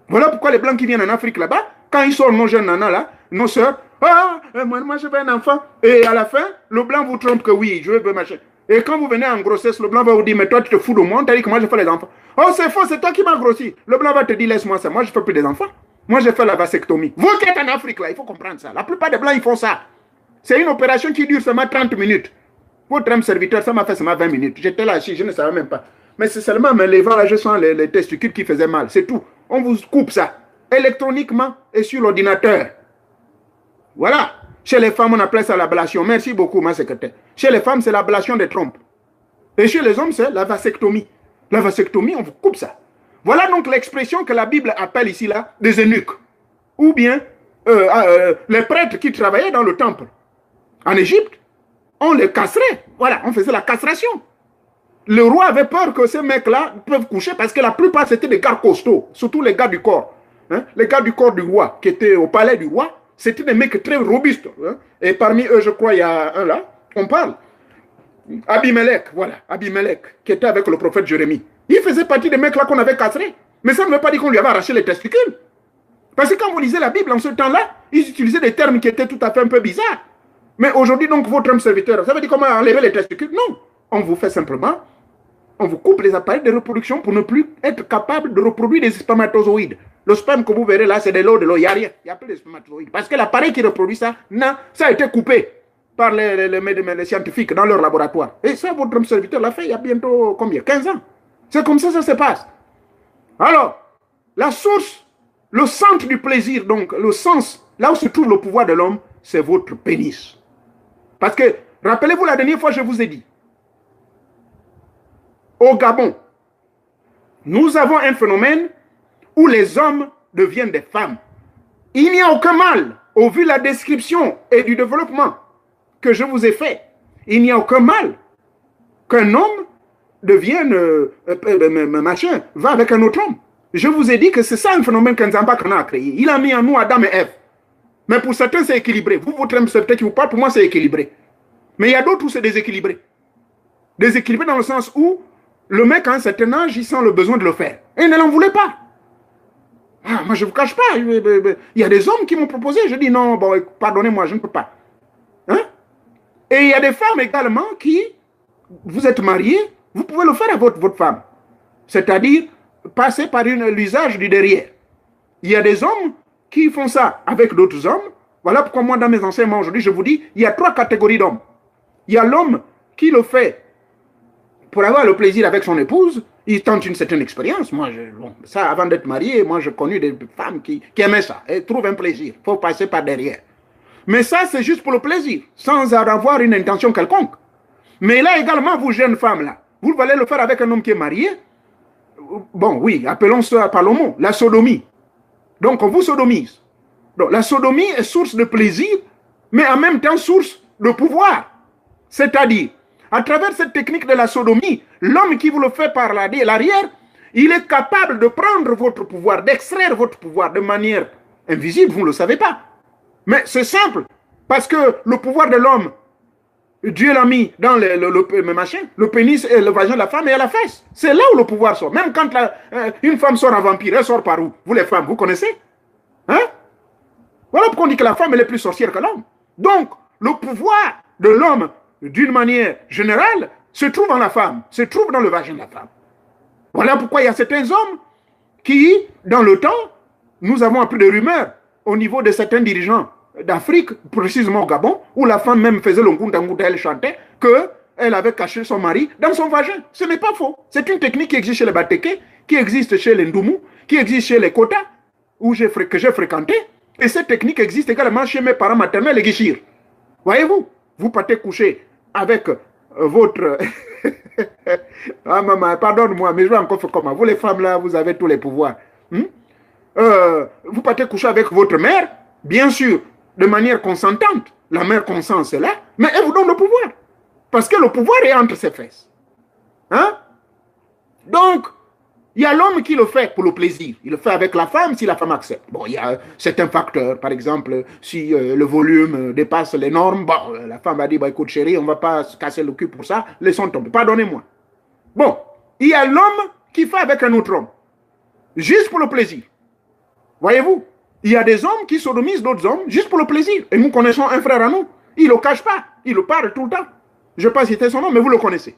Voilà pourquoi les blancs qui viennent en Afrique là-bas, quand ils sortent nos jeunes nanas là, nos sœurs, moi je veux un enfant. Et à la fin, le blanc vous trompe que oui, je veux machin. Et quand vous venez en grossesse, le blanc va vous dire, mais toi tu te fous de moi, t'as dit que moi je fais les enfants. Oh c'est faux, c'est toi qui m'as grossi. Le blanc va te dire, laisse-moi ça, moi je fais plus des enfants. Moi je fais la vasectomie. Vous qui êtes en Afrique là, il faut comprendre ça. La plupart des blancs ils font ça. C'est une opération qui dure seulement 30 minutes. Votre homme serviteur, ça m'a fait seulement 20 minutes. J'étais là, je ne savais même pas. Mais c'est seulement en me levant là, je sens les testicules qui faisaient mal. C'est tout. On vous coupe ça électroniquement et sur l'ordinateur. Voilà. Chez les femmes, on appelle ça l'ablation. Merci beaucoup, ma secrétaire. Chez les femmes, c'est l'ablation des trompes. Et chez les hommes, c'est la vasectomie. La vasectomie, on vous coupe ça. Voilà donc l'expression que la Bible appelle ici là des eunuques. Ou bien les prêtres qui travaillaient dans le temple. En Égypte, on les casserait. Voilà, on faisait la castration. Le roi avait peur que ces mecs-là peuvent coucher parce que la plupart, c'était des gars costauds, surtout les gars du corps. Hein? Les gars du corps du roi, qui étaient au palais du roi, c'était des mecs très robustes. Hein? Et parmi eux, je crois, il y a un là, on parle. Abimelech, voilà, Abimelech, qui était avec le prophète Jérémie. Il faisait partie des mecs-là qu'on avait castrés. Mais ça ne veut pas dire qu'on lui avait arraché les testicules. Parce que quand vous lisez la Bible, en ce temps-là, ils utilisaient des termes qui étaient tout à fait un peu bizarres. Mais aujourd'hui, donc, votre homme serviteur, ça veut dire comment enlever les testicules? Non. On vous fait simplement, on vous coupe les appareils de reproduction pour ne plus être capable de reproduire des spermatozoïdes. Le sperme que vous verrez là, c'est de l'eau, il n'y a rien. Il n'y a plus de spermatozoïdes. Parce que l'appareil qui reproduit ça, non, ça a été coupé par les scientifiques dans leur laboratoire. Et ça, votre homme serviteur l'a fait il y a bientôt combien? 15 ans. C'est comme ça se passe. Alors, la source, le centre du plaisir, donc le sens, là où se trouve le pouvoir de l'homme, c'est votre pénis. Parce que, rappelez-vous la dernière fois, je vous ai dit, au Gabon, nous avons un phénomène où les hommes deviennent des femmes. Il n'y a aucun mal, au vu de la description et du développement que je vous ai fait, il n'y a aucun mal qu'un homme devienne, machin, va avec un autre homme. Je vous ai dit que c'est ça un phénomène qu'Nzamba a créé. Il a mis en nous Adam et Ève. Mais pour certains, c'est équilibré. Vous, votre âme, c'est peut-être qui vous parle, pour moi, c'est équilibré. Mais il y a d'autres où c'est déséquilibré. Déséquilibré dans le sens où le mec, à un certain âge, il sent le besoin de le faire. Et il ne l'en voulait pas. Ah, moi, je ne vous cache pas. Il y a des hommes qui m'ont proposé. Je dis non, bon, pardonnez-moi, je ne peux pas. Hein? Et il y a des femmes également qui, vous êtes mariés, vous pouvez le faire à votre femme. C'est-à-dire, passer par l'usage du derrière. Il y a des hommes qui font ça avec d'autres hommes. Voilà pourquoi moi, dans mes enseignements aujourd'hui, je vous dis, il y a 3 catégories d'hommes. Il y a l'homme qui le fait pour avoir le plaisir avec son épouse. Il tente une certaine expérience. Moi, ça, avant d'être marié, moi, j'ai connu des femmes qui aimaient ça. Elles trouvent un plaisir. Il faut passer par derrière. Mais ça, c'est juste pour le plaisir, sans avoir une intention quelconque. Mais là, également, vous, jeunes femmes, là, vous allez le faire avec un homme qui est marié. Bon, oui, appelons ça par le mot, la sodomie. Donc, on vous sodomise. Donc, la sodomie est source de plaisir, mais en même temps source de pouvoir. C'est-à-dire, à travers cette technique de la sodomie, l'homme qui vous le fait par l'arrière, il est capable de prendre votre pouvoir, d'extraire votre pouvoir de manière invisible, vous ne le savez pas. Mais c'est simple, parce que le pouvoir de l'homme, Dieu l'a mis dans le pénis et le vagin de la femme et à la fesse. C'est là où le pouvoir sort. Même quand une femme sort en vampire, elle sort par où? Vous les femmes, vous connaissez? Hein? Voilà pourquoi on dit que la femme elle est plus sorcière que l'homme. Donc, le pouvoir de l'homme, d'une manière générale, se trouve en la femme, se trouve dans le vagin de la femme. Voilà pourquoi il y a certains hommes qui, dans le temps, nous avons appris des rumeurs au niveau de certains dirigeants d'Afrique, précisément au Gabon, où la femme même faisait le ngounda, elle chantait, qu'elle avait caché son mari dans son vagin. Ce n'est pas faux. C'est une technique qui existe chez les Bateke, qui existe chez les Ndoumou, qui existe chez les Kota, que j'ai fréquenté. Et cette technique existe également chez mes parents maternels, les Guichir. Voyez-vous, vous partez coucher avec votre... ah maman, pardonne-moi, mais je vais encore faire comment. Vous les femmes là, vous avez tous les pouvoirs. Vous partez coucher avec votre mère, bien sûr, de manière consentante. La mère consent, c'est là, mais elle vous donne le pouvoir. Parce que le pouvoir est entre ses fesses. Hein? Donc, Il y a l'homme qui le fait pour le plaisir. Il le fait avec la femme si la femme accepte. Bon, il y a certains facteurs. Par exemple, si le volume dépasse les normes, bon, la femme va dire, bah, écoute chérie, on ne va pas se casser le cul pour ça. Laissons tomber. Pardonnez-moi. Bon, il y a l'homme qui fait avec un autre homme. Juste pour le plaisir. Voyez-vous? Il y a des hommes qui sodomisent d'autres hommes juste pour le plaisir. Et nous connaissons un frère à nous. Il ne le cache pas. Il le parle tout le temps. Je ne vais pas citer son nom, mais vous le connaissez.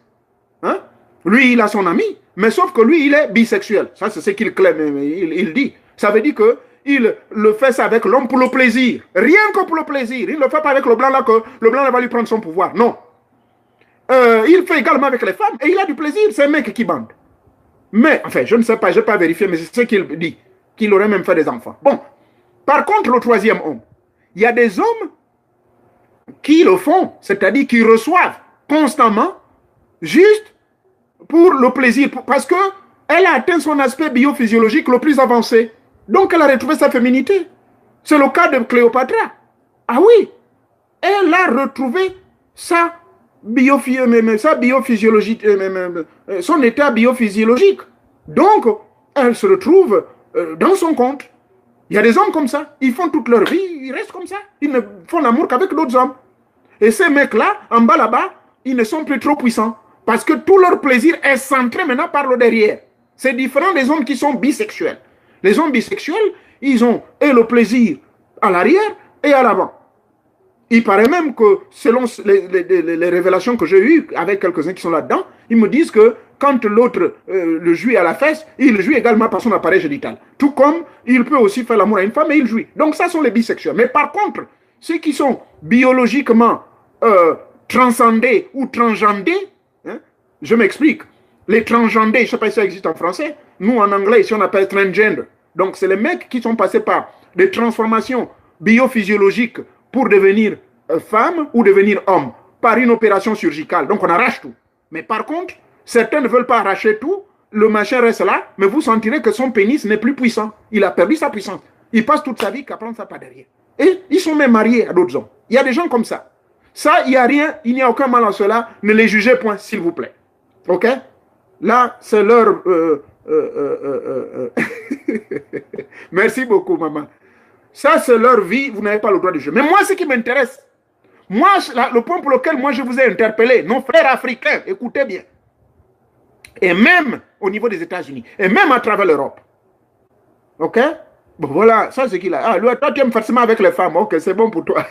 Hein? Lui, il a son ami, mais sauf que lui, il est bisexuel. Ça, c'est ce qu'il clame, il dit. Ça veut dire qu'il le fait ça avec l'homme pour le plaisir. Rien que pour le plaisir. Il ne le fait pas avec le blanc là, que le blanc là va lui prendre son pouvoir. Non. Il fait également avec les femmes et il a du plaisir. C'est un mec qui bande. Mais, enfin, je ne sais pas, je n'ai pas vérifié, mais c'est ce qu'il dit. Qu'il aurait même fait des enfants. Bon. Par contre, le troisième homme, il y a des hommes qui le font, c'est-à-dire qui reçoivent constamment, juste pour le plaisir, parce qu'elle a atteint son aspect biophysiologique le plus avancé. Donc, elle a retrouvé sa féminité. C'est le cas de Cléopâtre. Ah oui, elle a retrouvé sa biophysiologie, son état biophysiologique. Donc, elle se retrouve dans son compte. Il y a des hommes comme ça. Ils font toute leur vie, ils restent comme ça. Ils ne font l'amour qu'avec d'autres hommes. Et ces mecs-là, en bas là-bas, ils ne sont plus trop puissants. Parce que tout leur plaisir est centré maintenant par le derrière. C'est différent des hommes qui sont bisexuels. Les hommes bisexuels, ils ont et le plaisir à l'arrière et à l'avant. Il paraît même que, selon les révélations que j'ai eues avec quelques-uns qui sont là-dedans, ils me disent que quand l'autre le jouit à la fesse, il jouit également par son appareil génital. Tout comme il peut aussi faire l'amour à une femme et il jouit. Donc ça sont les bisexuels. Mais par contre, ceux qui sont biologiquement transcendés ou transgendés, hein, je m'explique. Les transgendés, je ne sais pas si ça existe en français. Nous, en anglais, ici, on appelle transgender. Donc, c'est les mecs qui sont passés par des transformations biophysiologiques pour devenir femme ou devenir homme par une opération chirurgicale. Donc, on arrache tout. Mais par contre, certains ne veulent pas arracher tout. Le machin reste là, mais vous sentirez que son pénis n'est plus puissant. Il a perdu sa puissance. Il passe toute sa vie qu'à prendre ça par derrière. Et ils sont même mariés à d'autres hommes. Il y a des gens comme ça. Ça, il n'y a rien, il n'y a aucun mal en cela. Ne les jugez point, s'il vous plaît. OK? Là, c'est leur... Merci beaucoup, maman. Ça, c'est leur vie. Vous n'avez pas le droit de juger. Mais moi, ce qui m'intéresse, moi, le point pour lequel moi, je vous ai interpellé, nos frères africains, écoutez bien. Et même au niveau des États-Unis. Et même à travers l'Europe. OK? Bon, voilà, ça, c'est qu'il a. Ah, lui, toi, tu aimes forcément avec les femmes. OK, c'est bon pour toi.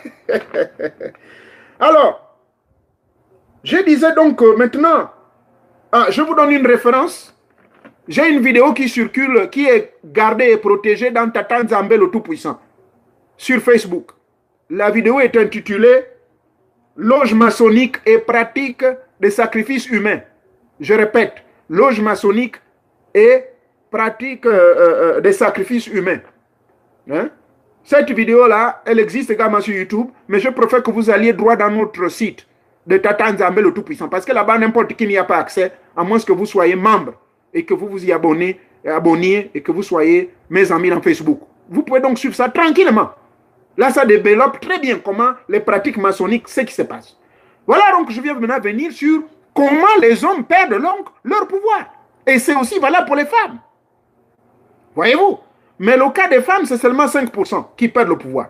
Alors, je disais donc maintenant, je vous donne une référence. J'ai une vidéo qui circule, qui est gardée et protégée dans Tata Nzambe le Tout-Puissant, sur Facebook. La vidéo est intitulée « Loge maçonnique et pratique des sacrifices humains ». Je répète, loge maçonnique et pratique des sacrifices humains. Hein? Cette vidéo-là, elle existe également sur YouTube, mais je préfère que vous alliez droit dans notre site de Tata Nzambe le Tout-Puissant, parce que là-bas, n'importe qui n'y a pas accès, à moins que vous soyez membre et que vous vous y abonniez et que vous soyez mes amis dans Facebook. Vous pouvez donc suivre ça tranquillement. Là, ça développe très bien comment les pratiques maçonniques, ce qui se passe. Voilà, donc je viens maintenant venir sur comment les hommes perdent donc leur pouvoir. Et c'est aussi valable pour les femmes. Voyez-vous? Mais le cas des femmes, c'est seulement 5% qui perdent le pouvoir.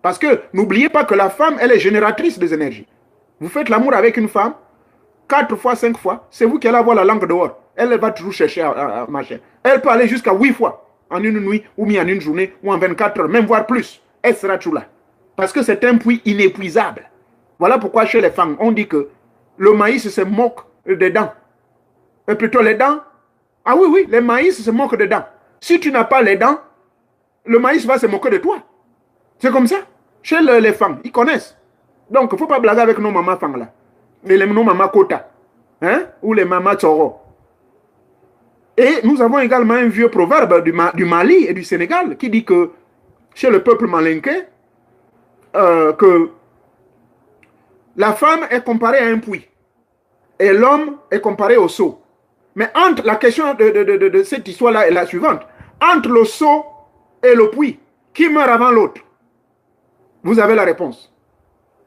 Parce que n'oubliez pas que la femme, elle est génératrice des énergies. Vous faites l'amour avec une femme, 4 fois, 5 fois, c'est vous qui allez avoir la langue dehors. Elle va toujours chercher à marcher. Elle peut aller jusqu'à 8 fois en une nuit, ou bien en une journée, ou en 24 heures, même voire plus. Elle sera toujours là. Parce que c'est un puits inépuisable. Voilà pourquoi chez les femmes, on dit que le maïs se moque des dents. Et plutôt les dents. Ah oui, oui, les maïs se moquent des dents. Si tu n'as pas les dents, le maïs va se moquer de toi. C'est comme ça. Chez les femmes, ils connaissent. Donc, il ne faut pas blaguer avec nos mamans femmes là. Et nos mamans Kota. Hein? Ou les mamans Tsoro. Et nous avons également un vieux proverbe du Mali et du Sénégal qui dit que chez le peuple malinké, que la femme est comparée à un puits et l'homme est comparé au seau. Mais entre la question de cette histoire-là est la suivante. Entre le seau et le puits, qui meurt avant l'autre? Vous avez la réponse.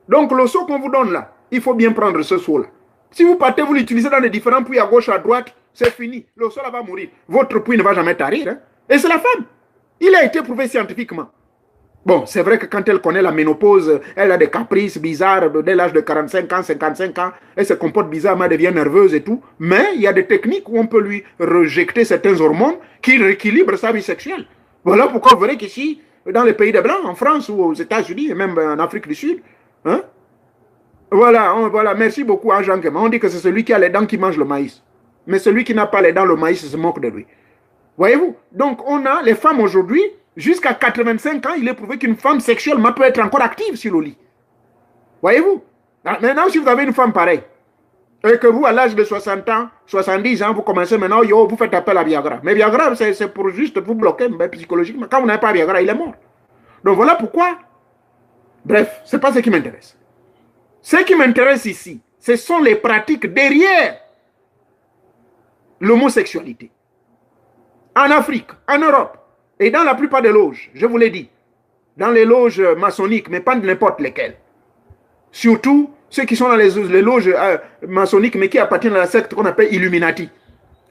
Donc le seau qu'on vous donne là, il faut bien prendre ce seau-là. Si vous partez, vous l'utilisez dans les différents puits à gauche, à droite, c'est fini. Le sol va mourir. Votre puits ne va jamais tarir. Hein? Et c'est la femme. Il a été prouvé scientifiquement. Bon, c'est vrai que quand elle connaît la ménopause, elle a des caprices bizarres dès l'âge de 45 ans, 55 ans, elle se comporte bizarrement, elle devient nerveuse et tout. Mais il y a des techniques où on peut lui rejeter certains hormones qui rééquilibrent sa vie sexuelle. Voilà pourquoi vous verrez qu'ici, dans les pays des Blancs, en France ou aux États-Unis et même en Afrique du Sud, hein, voilà, merci beaucoup à Jean Kema. On dit que c'est celui qui a les dents qui mange le maïs. Mais celui qui n'a pas les dents, le maïs se moque de lui. Voyez-vous? Donc, on a les femmes aujourd'hui, jusqu'à 85 ans, il est prouvé qu'une femme sexuellement peut être encore active sur le lit. Voyez-vous? Maintenant, si vous avez une femme pareille, et que vous, à l'âge de 60 ans, 70 ans, vous commencez maintenant, vous faites appel à Viagra. Mais Viagra, c'est pour juste vous bloquer psychologiquement. Quand vous n'avez pas Viagra, il est mort. Donc, voilà pourquoi. Bref, ce n'est pas ce qui m'intéresse. Ce qui m'intéresse ici, ce sont les pratiques derrière l'homosexualité. En Afrique, en Europe, et dans la plupart des loges, je vous l'ai dit, dans les loges maçonniques, mais pas n'importe lesquelles. Surtout ceux qui sont dans les loges maçonniques, mais qui appartiennent à la secte qu'on appelle Illuminati.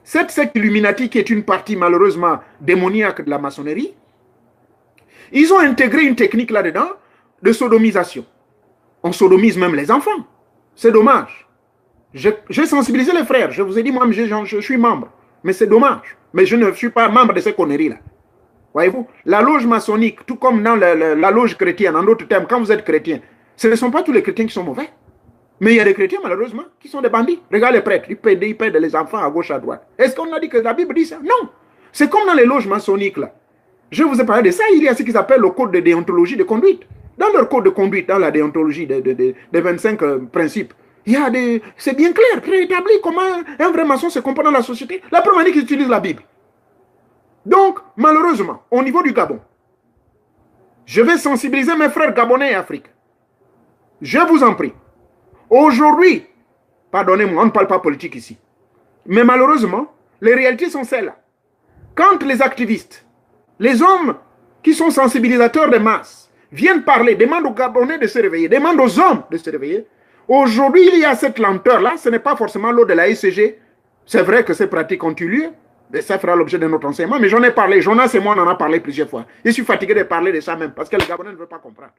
Cette secte Illuminati, qui est une partie malheureusement démoniaque de la maçonnerie, ils ont intégré une technique là-dedans de sodomisation. On sodomise même les enfants. C'est dommage. J'ai sensibilisé les frères. Je vous ai dit, moi, je suis membre. Mais c'est dommage. Mais je ne suis pas membre de ces conneries-là. Voyez-vous, la loge maçonnique, tout comme dans la loge chrétienne, en d'autres termes, quand vous êtes chrétien, ce ne sont pas tous les chrétiens qui sont mauvais. Mais il y a des chrétiens, malheureusement, qui sont des bandits. Regarde les prêtres, ils pèdent les enfants à gauche, à droite. Est-ce qu'on a dit que la Bible dit ça? Non. C'est comme dans les loges maçonniques, là. Je vous ai parlé de ça, il y a ce qu'ils appellent le code de déontologie de conduite. Dans leur code de conduite, dans la déontologie des 25 principes, c'est bien clair, préétabli comment un vrai maçon se comporte dans la société. La première année qu'ils utilisent la Bible. Donc, malheureusement, au niveau du Gabon, je vais sensibiliser mes frères gabonais et africains. Je vous en prie. Aujourd'hui, pardonnez-moi, on ne parle pas politique ici. Mais malheureusement, les réalités sont celles-là. Quand les activistes, les hommes qui sont sensibilisateurs des masses, viennent parler, demandent aux Gabonais de se réveiller, demandent aux hommes de se réveiller, aujourd'hui, il y a cette lenteur-là. Ce n'est pas forcément l'eau de la ECG. C'est vrai que ces pratiques ont eu lieu. Et ça fera l'objet de notre enseignement. Mais j'en ai parlé. Jonas et moi, on en a parlé plusieurs fois. Je suis fatigué de parler de ça même. Parce que les Gabonais ne veulent pas comprendre.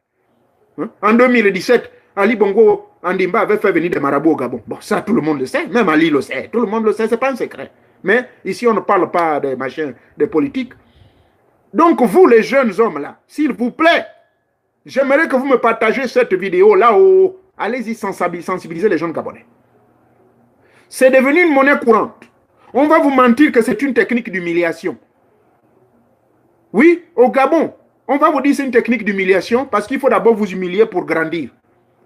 Hein? En 2017, Ali Bongo Andimba avait fait venir des marabouts au Gabon. Bon, ça, tout le monde le sait. Même Ali le sait. Tout le monde le sait. Ce n'est pas un secret. Mais ici, on ne parle pas des machins, des politiques. Donc, vous, les jeunes hommes là, s'il vous plaît, j'aimerais que vous me partagez cette vidéo là-haut. Allez-y sensibiliser les jeunes Gabonais. C'est devenu une monnaie courante. On va vous mentir que c'est une technique d'humiliation. Oui, au Gabon, on va vous dire que c'est une technique d'humiliation parce qu'il faut d'abord vous humilier pour grandir.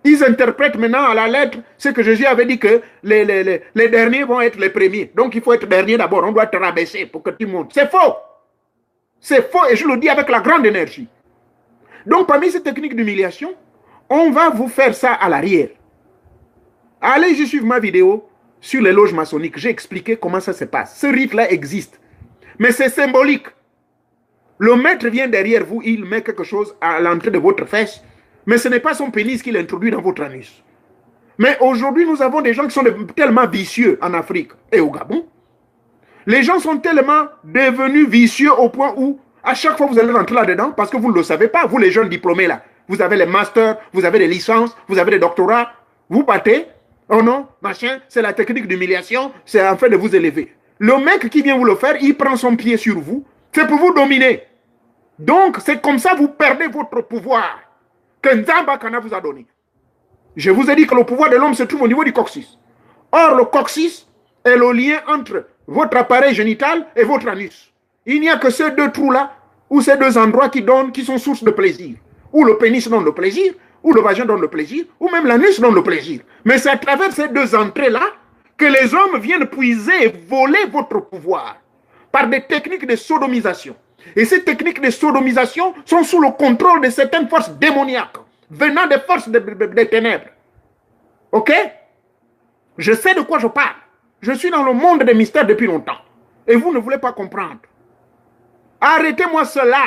Ils interprètent maintenant à la lettre ce que Jésus avait dit que les derniers vont être les premiers. Donc il faut être dernier d'abord, on doit te rabaisser pour que tu montes. C'est faux. C'est faux et je le dis avec la grande énergie. Donc parmi ces techniques d'humiliation, on va vous faire ça à l'arrière. Allez, je suive ma vidéo sur les loges maçonniques. J'ai expliqué comment ça se passe. Ce rite-là existe. Mais c'est symbolique. Le maître vient derrière vous, il met quelque chose à l'entrée de votre fesse. Mais ce n'est pas son pénis qu'il introduit dans votre anus. Mais aujourd'hui, nous avons des gens qui sont tellement vicieux en Afrique et au Gabon. Les gens sont tellement devenus vicieux au point où, à chaque fois, vous allez rentrer là-dedans, parce que vous ne le savez pas, vous les jeunes diplômés là, vous avez les masters, vous avez des licences, vous avez des doctorats, vous partez. Oh non, machin, c'est la technique d'humiliation, c'est en fait de vous élever. Le mec qui vient vous le faire, il prend son pied sur vous, c'est pour vous dominer. Donc, c'est comme ça que vous perdez votre pouvoir que Nzamba Kana vous a donné. Je vous ai dit que le pouvoir de l'homme se trouve au niveau du coccyx. Or, le coccyx est le lien entre votre appareil génital et votre anus. Il n'y a que ces deux trous-là, ou ces deux endroits qui sont source de plaisir. Ou le pénis donne le plaisir, ou le vagin donne le plaisir, ou même l'anus donne le plaisir. Mais c'est à travers ces deux entrées-là que les hommes viennent puiser et voler votre pouvoir par des techniques de sodomisation. Et ces techniques de sodomisation sont sous le contrôle de certaines forces démoniaques, venant des forces des ténèbres. Ok? Je sais de quoi je parle. Je suis dans le monde des mystères depuis longtemps. Et vous ne voulez pas comprendre. Arrêtez-moi cela.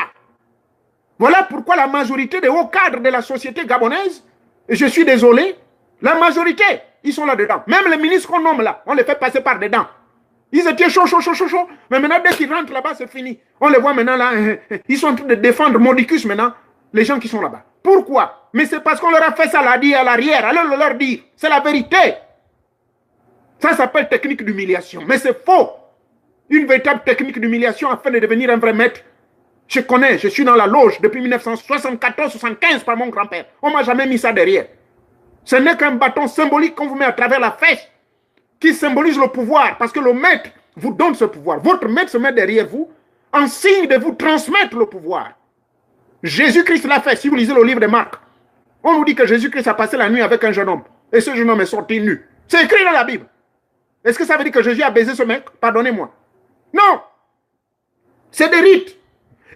Voilà pourquoi la majorité des hauts cadres de la société gabonaise, et je suis désolé, la majorité, ils sont là-dedans. Même les ministres qu'on nomme là, on les fait passer par dedans. Ils étaient chauds, chauds, chauds, chauds, chauds. Mais maintenant, dès qu'ils rentrent là-bas, c'est fini. On les voit maintenant là. Ils sont en train de défendre Mordicus maintenant, les gens qui sont là-bas. Pourquoi? Mais c'est parce qu'on leur a fait ça là, dit à l'arrière. Alors on leur dit, c'est la vérité. Ça s'appelle technique d'humiliation. Mais c'est faux. Une véritable technique d'humiliation afin de devenir un vrai maître. Je connais, je suis dans la loge depuis 1974-75 par mon grand-père. On ne m'a jamais mis ça derrière. Ce n'est qu'un bâton symbolique qu'on vous met à travers la fesse qui symbolise le pouvoir, parce que le maître vous donne ce pouvoir. Votre maître se met derrière vous en signe de vous transmettre le pouvoir. Jésus-Christ l'a fait. Si vous lisez le livre de Marc, on nous dit que Jésus-Christ a passé la nuit avec un jeune homme. Et ce jeune homme est sorti nu. C'est écrit dans la Bible. Est-ce que ça veut dire que Jésus a baisé ce mec? Pardonnez-moi. Non. C'est des rites.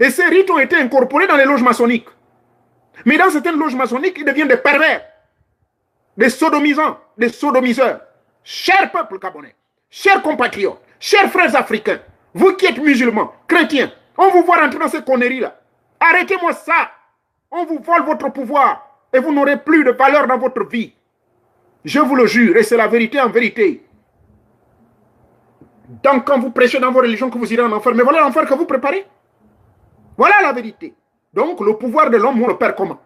Et ces rites ont été incorporés dans les loges maçonniques. Mais dans certaines loges maçonniques, ils deviennent des pervers, des sodomisants, des sodomiseurs. Cher peuple gabonais, chers compatriotes, chers frères africains, vous qui êtes musulmans, chrétiens, on vous voit rentrer dans ces conneries-là. Arrêtez-moi ça. On vous vole votre pouvoir et vous n'aurez plus de valeur dans votre vie. Je vous le jure, et c'est la vérité en vérité. Donc quand vous prêchez dans vos religions que vous irez en enfer, mais voilà l'enfer que vous préparez. Voilà la vérité. Donc le pouvoir de l'homme, on le perd comment?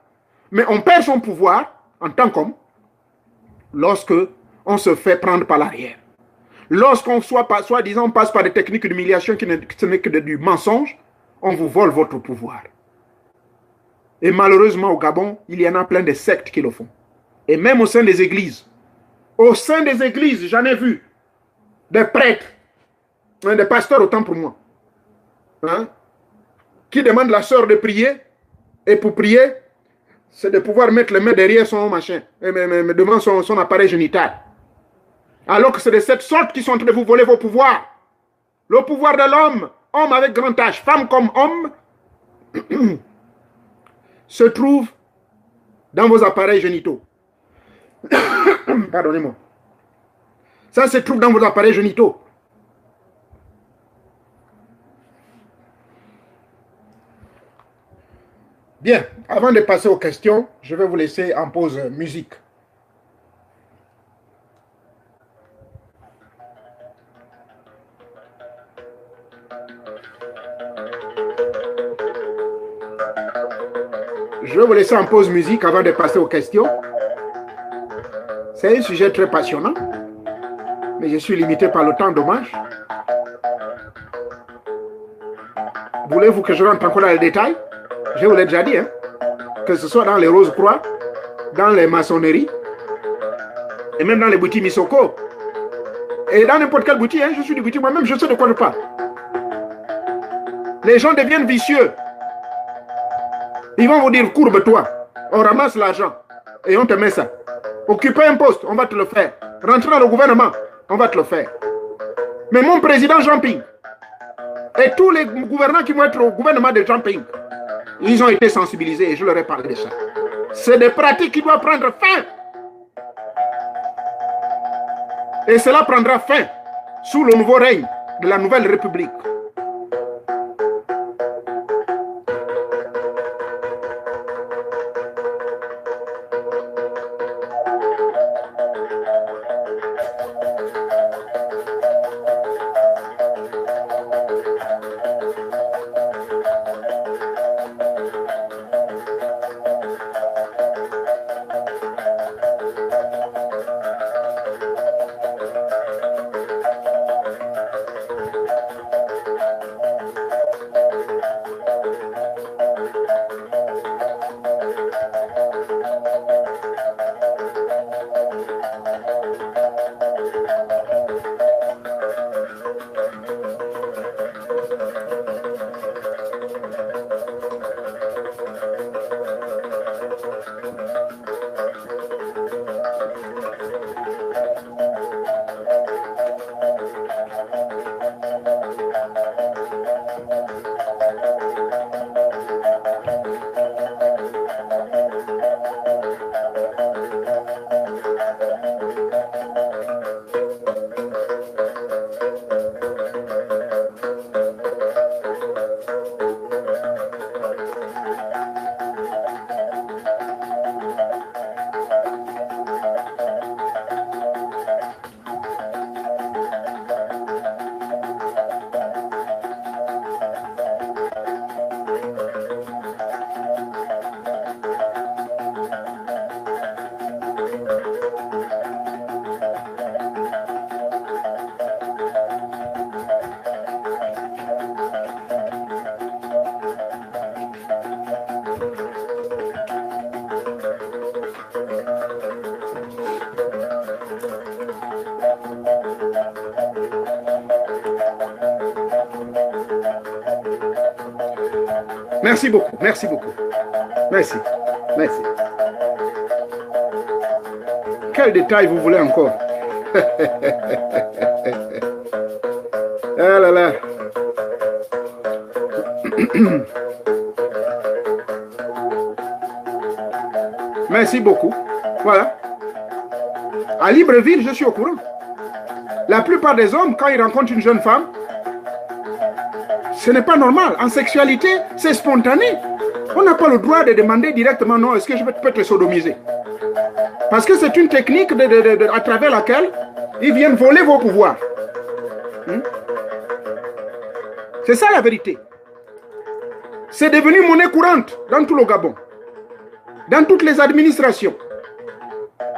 Mais on perd son pouvoir en tant qu'homme lorsque on se fait prendre par l'arrière. Lorsqu'on soi-disant passe par des techniques d'humiliation qui ce n'est que du mensonge, on vous vole votre pouvoir. Et malheureusement au Gabon, il y en a plein de sectes qui le font. Et même au sein des églises. Au sein des églises, j'en ai vu des prêtres, des pasteurs autant pour moi, qui demandent la sœur de prier, et pour prier, c'est de pouvoir mettre les mains derrière son machin, devant son appareil génital. Alors que c'est de cette sorte qu'ils sont en train de vous voler vos pouvoirs. Le pouvoir de l'homme, homme avec grand H, femme comme homme, se trouve dans vos appareils génitaux. Pardonnez-moi. Ça se trouve dans vos appareils génitaux. Bien, avant de passer aux questions, je vais vous laisser en pause musique. Je vais vous laisser en pause musique avant de passer aux questions. C'est un sujet très passionnant, mais je suis limité par le temps, dommage. Voulez-vous que je rentre encore dans les détails? Je vous l'ai déjà dit, que ce soit dans les Rose-Croix, dans les maçonneries, et même dans les boutiques Misoko, et dans n'importe quelle boutique, je suis du boutique moi-même, je sais de quoi je parle. Les gens deviennent vicieux. Ils vont vous dire, courbe-toi, on ramasse l'argent, et on te met ça. Occuper un poste, on va te le faire. Rentrer dans le gouvernement, on va te le faire. Mais mon président Jean Ping, et tous les gouvernants qui vont être au gouvernement de Jean Ping, ils ont été sensibilisés et je leur ai parlé de ça. C'est des pratiques qui doivent prendre fin. Et cela prendra fin sous le nouveau règne de la nouvelle République. Merci beaucoup, merci beaucoup. Merci, merci. Quel détail vous voulez encore? Ah là là. Merci beaucoup. Voilà. À Libreville, je suis au courant. La plupart des hommes, quand ils rencontrent une jeune femme, ce n'est pas normal. En sexualité, c'est spontané. On n'a pas le droit de demander directement, non, est-ce que je peux te sodomiser? Parce que c'est une technique à travers laquelle ils viennent voler vos pouvoirs. C'est ça la vérité. C'est devenu monnaie courante dans tout le Gabon. Dans toutes les administrations.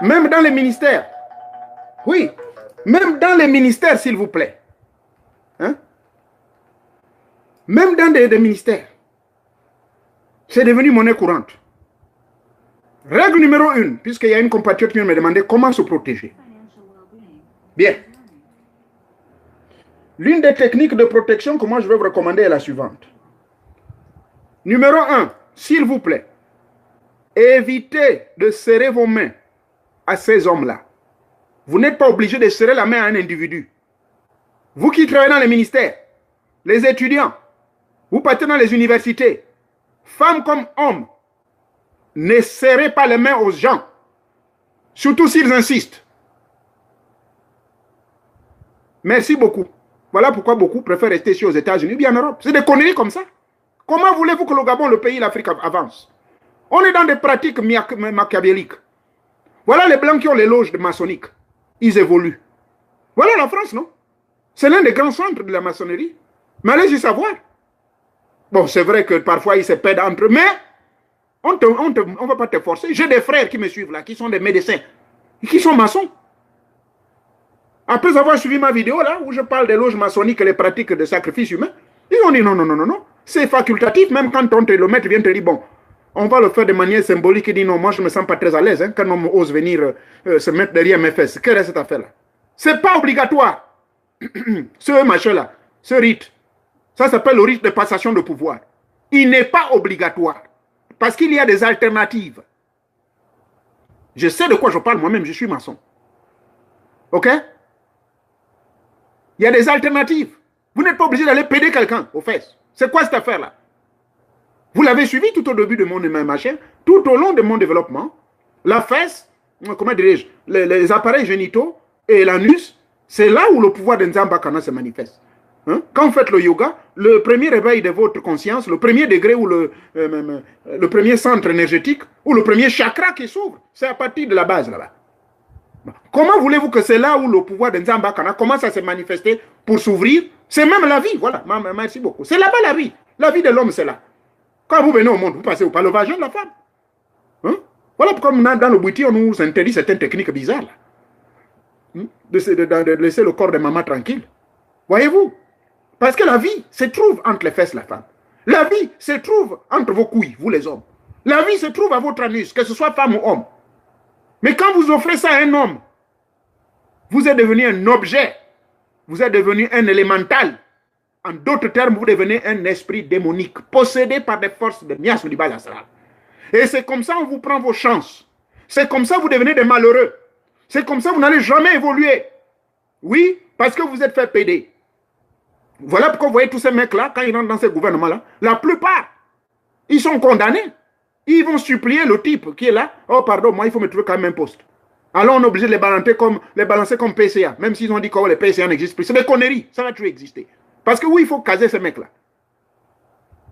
Même dans les ministères. Oui. Même dans les ministères, s'il vous plaît. Hein? Même dans des ministères. C'est devenu monnaie courante. Règle numéro 1, puisqu'il y a une compatriote qui me demandait comment se protéger. Bien. L'une des techniques de protection que moi je vais vous recommander est la suivante. Numéro 1, s'il vous plaît, évitez de serrer vos mains à ces hommes-là. Vous n'êtes pas obligé de serrer la main à un individu. Vous qui travaillez dans les ministères, les étudiants, vous partez dans les universités, femmes comme hommes, ne serrez pas les mains aux gens, surtout s'ils insistent. Merci beaucoup. Voilà pourquoi beaucoup préfèrent rester ici aux États-Unis ou bien en Europe. C'est des conneries comme ça. Comment voulez-vous que le Gabon, le pays, l'Afrique avance? On est dans des pratiques machiavéliques. Voilà les Blancs qui ont les loges maçonniques. Ils évoluent. Voilà la France, non? C'est l'un des grands centres de la maçonnerie. Mais allez-y savoir. Bon, c'est vrai que parfois ils se pèdent entre eux, mais on ne va pas te forcer. J'ai des frères qui me suivent là, qui sont des médecins, qui sont maçons. Après avoir suivi ma vidéo là, où je parle des loges maçonniques et les pratiques de sacrifice humain, ils ont dit non, non, non, non, non. C'est facultatif, même quand le maître vient te dire, bon, on va le faire de manière symbolique. Il dit non, moi je ne me sens pas très à l'aise quand on ose venir se mettre derrière mes fesses. Quelle est cette affaire-là? C'est pas obligatoire. Ce machin-là, ce rite, ça s'appelle le rite de passation de pouvoir. Il n'est pas obligatoire. Parce qu'il y a des alternatives. Je sais de quoi je parle moi-même, je suis maçon. Ok? Il y a des alternatives. Vous n'êtes pas obligé d'aller péder quelqu'un aux fesses. C'est quoi cette affaire-là? Vous l'avez suivi tout au début de mon machin, tout au long de mon développement. La fesse, comment dirais-je, les appareils génitaux et l'anus, c'est là où le pouvoir de Nzambakana se manifeste. Hein? Quand vous faites le yoga, le premier réveil de votre conscience, le premier degré ou le premier centre énergétique, ou le premier chakra qui s'ouvre, c'est à partir de la base là-bas. Comment voulez-vous que c'est là où le pouvoir de Nzambakana commence à se manifester pour s'ouvrir? C'est même la vie, voilà, merci beaucoup. C'est là-bas la vie. La vie de l'homme, c'est là. Quand vous venez au monde, vous passez par le vagin de la femme. Hein? Voilà pourquoi dans le Bouti, on nous interdit certaines techniques bizarres. Là. De laisser le corps de maman tranquille. Voyez-vous? Parce que la vie se trouve entre les fesses de la femme. La vie se trouve entre vos couilles, vous les hommes. La vie se trouve à votre anus, que ce soit femme ou homme. Mais quand vous offrez ça à un homme, vous êtes devenu un objet. Vous êtes devenu un élémental. En d'autres termes, vous devenez un esprit démonique, possédé par des forces de miasme du bas astral. Et c'est comme ça qu'on vous prend vos chances. C'est comme ça que vous devenez des malheureux. C'est comme ça que vous n'allez jamais évoluer. Oui, parce que vous êtes fait péder. Voilà pourquoi vous voyez tous ces mecs-là, quand ils rentrent dans ces gouvernements-là, la plupart, ils sont condamnés. Ils vont supplier le type qui est là. Oh, pardon, moi, il faut me trouver quand même un poste. Alors, on est obligé de les balancer comme PCA, même s'ils ont dit que les PCA n'existent plus. C'est des conneries. Ça va toujours exister. Parce que oui, il faut caser ces mecs-là.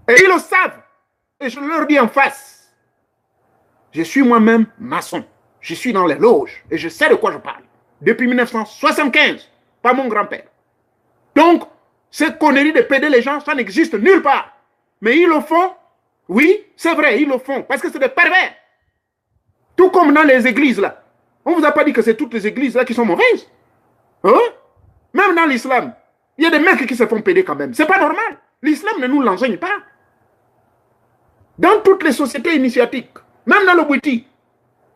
Et ils le savent. Et je leur dis en face. Je suis moi-même maçon. Je suis dans les loges. Et je sais de quoi je parle. Depuis 1975. Pas mon grand-père. Donc, ces conneries de péder les gens, ça n'existe nulle part. Mais ils le font. Oui, c'est vrai, ils le font. Parce que c'est des pervers. Tout comme dans les églises, là. On ne vous a pas dit que c'est toutes les églises, là, qui sont mauvaises. Hein? Même dans l'islam. Il y a des mecs qui se font péder quand même. C'est pas normal. L'islam ne nous l'enseigne pas. Dans toutes les sociétés initiatiques, même dans le Bouti,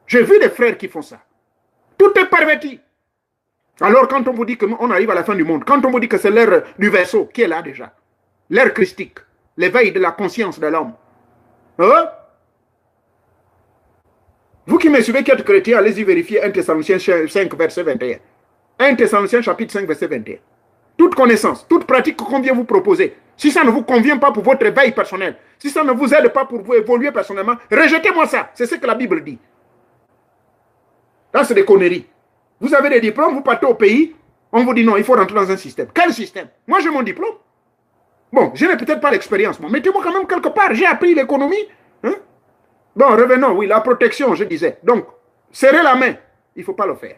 j'ai vu des frères qui font ça. Tout est perverti. Alors quand on vous dit qu'on arrive à la fin du monde, quand on vous dit que c'est l'ère du vaisseau qui est là déjà, l'ère christique, l'éveil de la conscience de l'homme, Hein? Vous qui me suivez, qui êtes chrétien, allez-y vérifier 1 Thessaloniciens 5, verset 21. 1 Thessaloniciens chapitre 5, verset 21. Toute connaissance, toute pratique qu'on vient vous proposer, si ça ne vous convient pas pour votre éveil personnel, si ça ne vous aide pas pour vous évoluer personnellement, rejetez-moi ça. C'est ce que la Bible dit. Là, c'est des conneries. Vous avez des diplômes, vous partez au pays, on vous dit non, il faut rentrer dans un système. Quel système? Moi, j'ai mon diplôme. Bon, je n'ai peut-être pas l'expérience. Mettez-moi quand même quelque part. J'ai appris l'économie. Hein? Bon, revenons. Oui, la protection, je disais. Donc, serrez la main. Il ne faut pas le faire.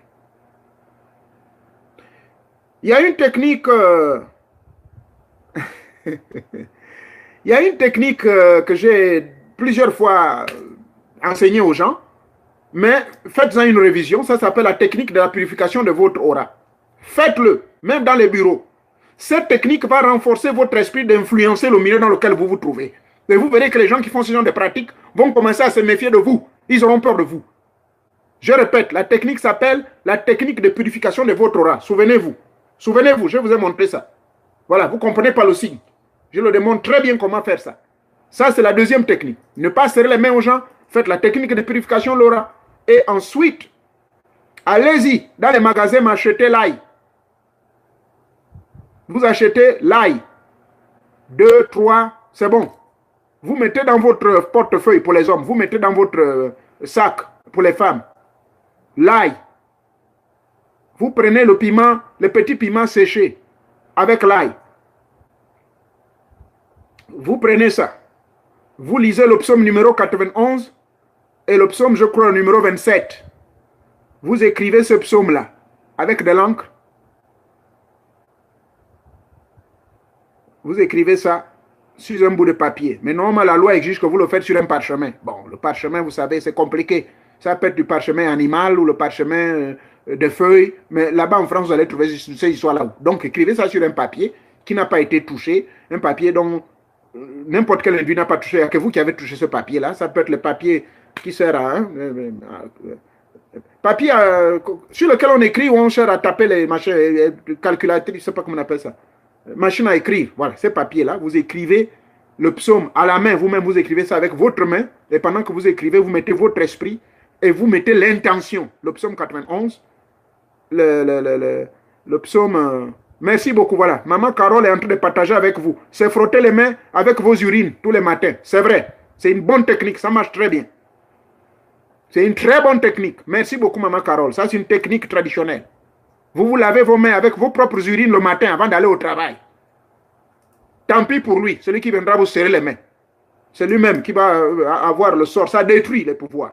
Il y a une technique... il y a une technique que j'ai plusieurs fois enseignée aux gens. Mais faites-en une révision. Ça s'appelle la technique de la purification de votre aura. Faites-le, même dans les bureaux. Cette technique va renforcer votre esprit d'influencer le milieu dans lequel vous vous trouvez. Et vous verrez que les gens qui font ce genre de pratiques vont commencer à se méfier de vous. Ils auront peur de vous. Je répète, la technique s'appelle la technique de purification de votre aura. Souvenez-vous. Souvenez-vous, je vous ai montré ça. Voilà, vous ne comprenez pas le signe. Je le démontre très bien comment faire ça. Ça, c'est la deuxième technique. Ne pas serrer les mains aux gens. Faites la technique de purification de l'aura. Et ensuite, allez-y dans les magasins, m'achetez l'ail. Vous achetez l'ail. 2, 3, c'est bon. Vous mettez dans votre portefeuille pour les hommes. Vous mettez dans votre sac pour les femmes. L'ail. Vous prenez le piment, le petit piment séché avec l'ail. Vous prenez ça. Vous lisez le psaume numéro 91 et le psaume, je crois, numéro 27. Vous écrivez ce psaume-là avec de l'encre. Vous écrivez ça sur un bout de papier. Mais normalement, la loi exige que vous le faites sur un parchemin. Bon, le parchemin, vous savez, c'est compliqué. Ça peut être du parchemin animal ou le parchemin de feuilles. Mais là-bas, en France, vous allez trouver ces histoires-là. Donc, écrivez ça sur un papier qui n'a pas été touché. Un papier dont n'importe quel individu n'a pas touché. Il n'y a que vous qui avez touché ce papier-là. Ça peut être le papier qui sert à... papier sur lequel on écrit ou on cherche à taper les machins, calculatrices, je ne sais pas comment on appelle ça. Machine à écrire, voilà, ces papiers-là, vous écrivez le psaume à la main, vous-même vous écrivez ça avec votre main, et pendant que vous écrivez, vous mettez votre esprit, et vous mettez l'intention. Le psaume 91, le psaume... merci beaucoup, voilà. Maman Carole est en train de partager avec vous. C'est frotter les mains avec vos urines tous les matins, c'est vrai. C'est une bonne technique, ça marche très bien. C'est une très bonne technique. Merci beaucoup, Maman Carole. Ça, c'est une technique traditionnelle. Vous vous lavez vos mains avec vos propres urines le matin avant d'aller au travail. Tant pis pour lui, celui qui viendra vous serrer les mains. C'est lui-même qui va avoir le sort. Ça détruit les pouvoirs.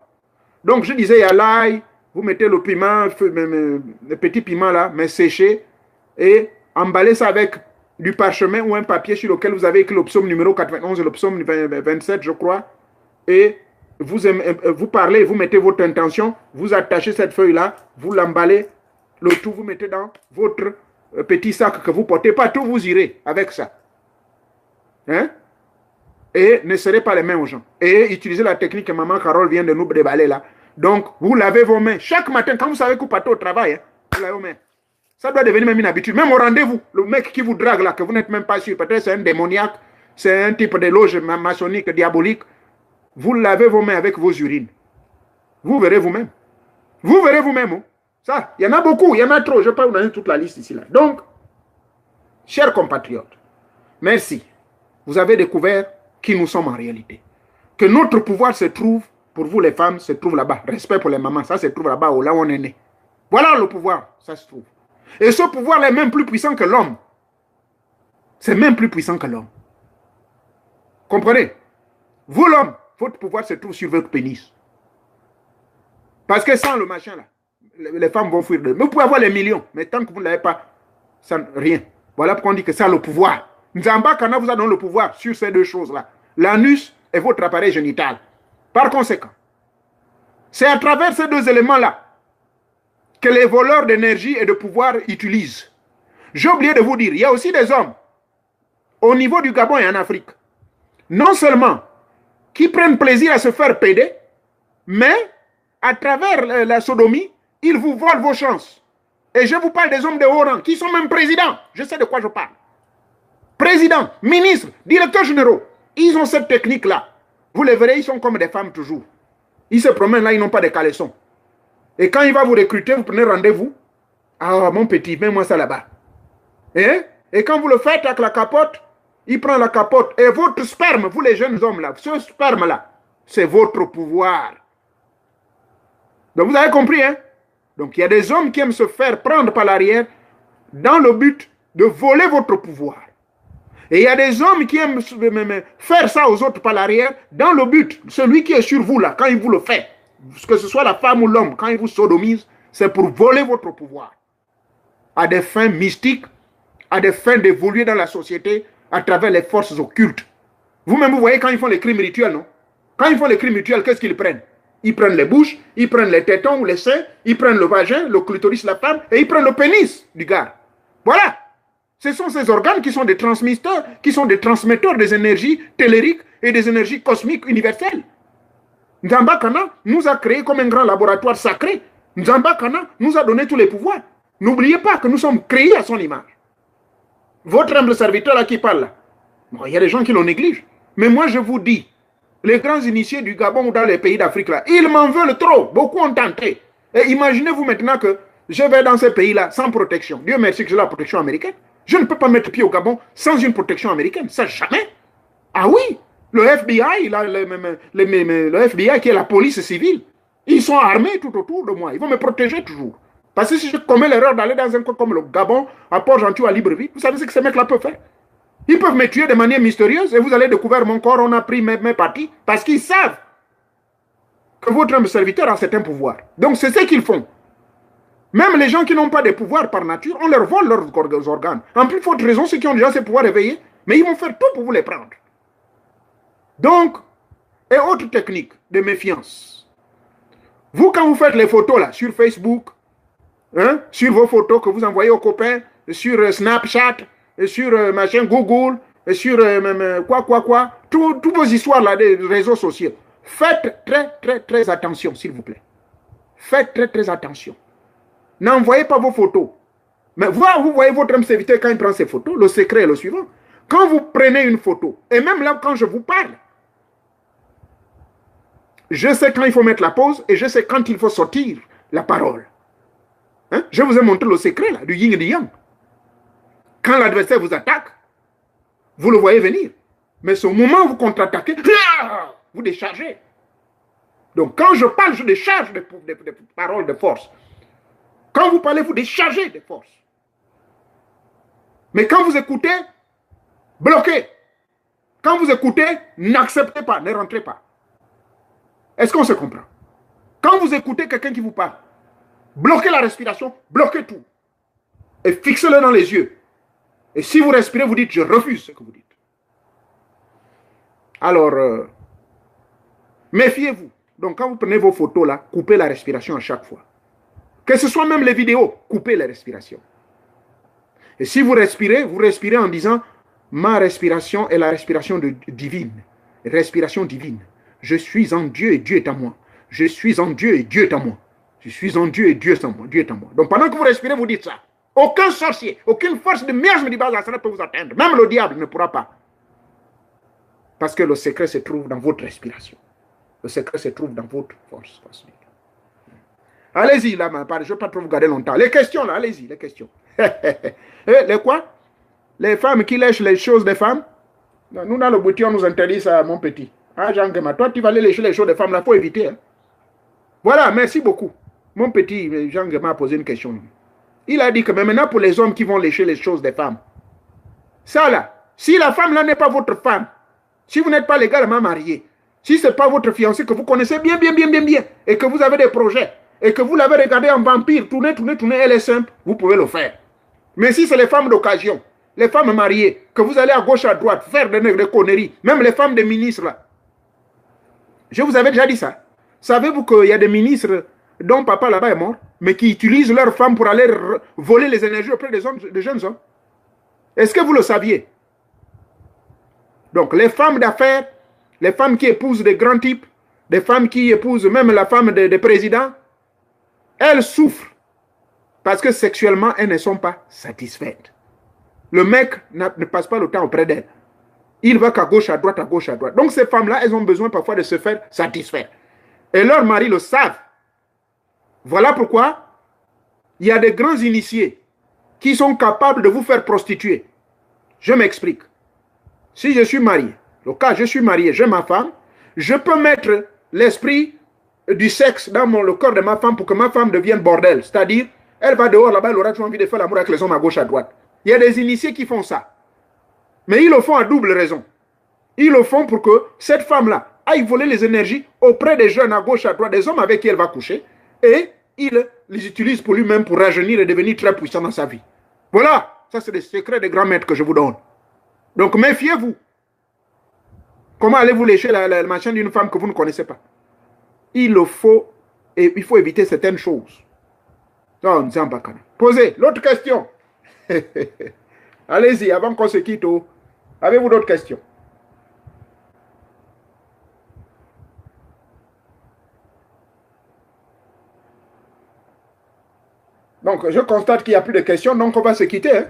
Donc, je disais, il y a l'ail, vous mettez le piment, le petit piment là, mais séché, et emballez ça avec du parchemin ou un papier sur lequel vous avez écrit le psaume numéro 91 et le psaume 27, je crois, et vous parlez, vous mettez votre intention, vous attachez cette feuille-là, vous l'emballez, le tout vous mettez dans votre petit sac que vous portez. Partout vous irez avec ça. Hein? Et ne serrez pas les mains aux gens. Et utilisez la technique que Maman Carole vient de nous déballer là. Donc, vous lavez vos mains. Chaque matin, quand vous savez que vous partez au travail, hein, vous lavez vos mains. Ça doit devenir même une habitude. Même au rendez-vous, le mec qui vous drague là, que vous n'êtes même pas sûr, peut-être c'est un démoniaque, c'est un type de loge maçonnique, diabolique. Vous lavez vos mains avec vos urines. Vous verrez vous-même. Vous verrez vous-même. Hein. Ça, il y en a beaucoup, il y en a trop. Je ne vais pas vous donner toute la liste ici. Là. Donc, chers compatriotes, merci. Vous avez découvert qui nous sommes en réalité. Que notre pouvoir se trouve, pour vous les femmes, se trouve là-bas. Respect pour les mamans, ça se trouve là-bas, là où on est né. Voilà le pouvoir, ça se trouve. Et ce pouvoir est même plus puissant que l'homme. C'est même plus puissant que l'homme. Comprenez? Vous l'homme, votre pouvoir se trouve sur votre pénis. Parce que sans le machin là, les femmes vont fuir de... Mais vous pouvez avoir les millions, mais tant que vous ne l'avez pas, ça, rien. Voilà pourquoi on dit que ça a le pouvoir. Nzamba Kana vous a donné le pouvoir sur ces deux choses-là. L'anus et votre appareil génital. Par conséquent, c'est à travers ces deux éléments-là que les voleurs d'énergie et de pouvoir utilisent. J'ai oublié de vous dire, il y a aussi des hommes, au niveau du Gabon et en Afrique, non seulement qui prennent plaisir à se faire péder, mais à travers la sodomie, ils vous volent vos chances. Et je vous parle des hommes de haut rang, qui sont même présidents. Je sais de quoi je parle. Présidents, ministres, directeurs généraux, ils ont cette technique-là. Vous les verrez, ils sont comme des femmes toujours. Ils se promènent là, ils n'ont pas de caleçons. Et quand il va vous recruter, vous prenez rendez-vous. Ah, mon petit, mets-moi ça là-bas. Et quand vous le faites avec la capote, il prend la capote. Et votre sperme, vous les jeunes hommes là, ce sperme-là, c'est votre pouvoir. Donc vous avez compris, hein? Donc il y a des hommes qui aiment se faire prendre par l'arrière dans le but de voler votre pouvoir. Et il y a des hommes qui aiment faire ça aux autres par l'arrière dans le but, celui qui est sur vous là, quand il vous le fait, que ce soit la femme ou l'homme, quand il vous sodomise, c'est pour voler votre pouvoir. À des fins mystiques, à des fins d'évoluer dans la société à travers les forces occultes. Vous-même, vous voyez quand ils font les crimes rituels, non? Quand ils font les crimes rituels, qu'est-ce qu'ils prennent? Ils prennent les bouches, ils prennent les tétons ou les seins, ils prennent le vagin, le clitoris, la femme, et ils prennent le pénis du gars. Voilà. Ce sont ces organes qui sont des transmetteurs, des énergies telluriques et des énergies cosmiques universelles. Nzamba Kana nous a créé comme un grand laboratoire sacré. Nzamba Kana nous a donné tous les pouvoirs. N'oubliez pas que nous sommes créés à son image. Votre humble serviteur là qui parle là, bon, il y a des gens qui le négligent. Mais moi je vous dis, les grands initiés du Gabon ou dans les pays d'Afrique là, ils m'en veulent trop. Beaucoup ont tenté. Et imaginez-vous maintenant que je vais dans ces pays-là sans protection. Dieu merci que j'ai la protection américaine. Je ne peux pas mettre pied au Gabon sans une protection américaine. Ça, jamais. Ah oui, le FBI, le FBI qui est la police civile, ils sont armés tout autour de moi. Ils vont me protéger toujours. Parce que si je commets l'erreur d'aller dans un coin comme le Gabon, à Port-Gentil ou à Libreville, vous savez ce que ces mecs-là peuvent faire? Ils peuvent me tuer de manière mystérieuse et vous allez découvrir mon corps, on a pris mes parties, parce qu'ils savent que votre serviteur a certains pouvoirs. Donc c'est ce qu'ils font. Même les gens qui n'ont pas de pouvoir par nature, on leur vole leurs organes. En plus forte raison, ceux qui ont déjà ces pouvoirs éveillés, mais ils vont faire tout pour vous les prendre. Donc, et autre technique de méfiance. Vous, quand vous faites les photos là, sur Facebook, sur vos photos que vous envoyez aux copains, sur Snapchat, sur machin Google, sur toutes vos histoires là des réseaux sociaux, faites très attention, s'il vous plaît. Faites très attention. N'envoyez pas vos photos. Mais vous voyez votre homme serviteur quand il prend ses photos, le secret est le suivant. Quand vous prenez une photo, et même là quand je vous parle, je sais quand il faut mettre la pause et je sais quand il faut sortir la parole. Je vous ai montré le secret là, du yin et du yang. Quand l'adversaire vous attaque, vous le voyez venir. Mais c'est au moment où vous contre-attaquez, vous déchargez. Donc quand je parle, je décharge des paroles de force. Quand vous parlez, vous déchargez des forces. Mais quand vous écoutez, bloquez. Quand vous écoutez, n'acceptez pas, ne rentrez pas. Est-ce qu'on se comprend? Quand vous écoutez quelqu'un qui vous parle, bloquez la respiration, bloquez tout. Et fixez-le dans les yeux. Et si vous respirez, vous dites, je refuse ce que vous dites. Alors, méfiez-vous. Donc, quand vous prenez vos photos là, coupez la respiration à chaque fois. Que ce soit même les vidéos, coupez les respirations. Et si vous respirez en disant, ma respiration est la respiration divine. Respiration divine. Je suis en Dieu et Dieu est en moi. Je suis en Dieu et Dieu est en moi. Je suis en Dieu et Dieu est en moi. Dieu est en moi. Donc pendant que vous respirez, vous dites ça. Aucun sorcier, aucune force de miasme du bas de la ne peut vous atteindre. Même le diable ne pourra pas. Parce que le secret se trouve dans votre respiration. Le secret se trouve dans votre force. Allez-y, là, je ne vais pas trop vous garder longtemps. Les questions, là, allez-y, les questions. Les quoi? Les femmes qui lèchent les choses des femmes? Nous, dans le boutique, on nous interdit ça, mon petit. Ah, Jean Gema, toi, tu vas aller lécher les choses des femmes, là, il faut éviter. Hein. Voilà, merci beaucoup. Mon petit, Jean Gema a posé une question. Il a dit que maintenant, pour les hommes qui vont lécher les choses des femmes, ça, là, si la femme, là, n'est pas votre femme, si vous n'êtes pas légalement marié, si ce n'est pas votre fiancé que vous connaissez bien, et que vous avez des projets, et que vous l'avez regardé en vampire, tournez, elle est simple, vous pouvez le faire. Mais si c'est les femmes d'occasion, les femmes mariées, que vous allez à gauche, à droite, faire des conneries, même les femmes des ministres, là. Je vous avais déjà dit ça. Savez-vous qu'il y a des ministres dont papa là-bas est mort, mais qui utilisent leurs femmes pour aller voler les énergies auprès des jeunes hommes? Est-ce que vous le saviez? Donc, les femmes d'affaires, les femmes qui épousent des grands types, des femmes qui épousent même la femme des présidents, elles souffrent parce que sexuellement, elles ne sont pas satisfaites. Le mec ne passe pas le temps auprès d'elles. Il va qu'à gauche, à droite, à gauche, à droite. Donc ces femmes-là, elles ont besoin parfois de se faire satisfaire. Et leurs maris le savent. Voilà pourquoi il y a des grands initiés qui sont capables de vous faire prostituer. Je m'explique. Si je suis marié, au cas je suis marié, j'ai ma femme, je peux mettre l'esprit du sexe dans le corps de ma femme pour que ma femme devienne bordel. C'est-à-dire, elle va dehors là-bas, elle aura toujours envie de faire l'amour avec les hommes à gauche, à droite. Il y a des initiés qui font ça. Mais ils le font à double raison. Ils le font pour que cette femme-là aille voler les énergies auprès des jeunes à gauche, à droite, des hommes avec qui elle va coucher, et il les utilise pour lui-même pour rajeunir et devenir très puissant dans sa vie. Voilà, ça c'est des secrets des grands maîtres que je vous donne. Donc méfiez-vous. Comment allez-vous lécher la machin d'une femme que vous ne connaissez pas? Il faut éviter certaines choses. Posez l'autre question. Allez-y, avant qu'on se quitte. Avez-vous d'autres questions? Donc, je constate qu'il n'y a plus de questions, donc on va se quitter. Hein?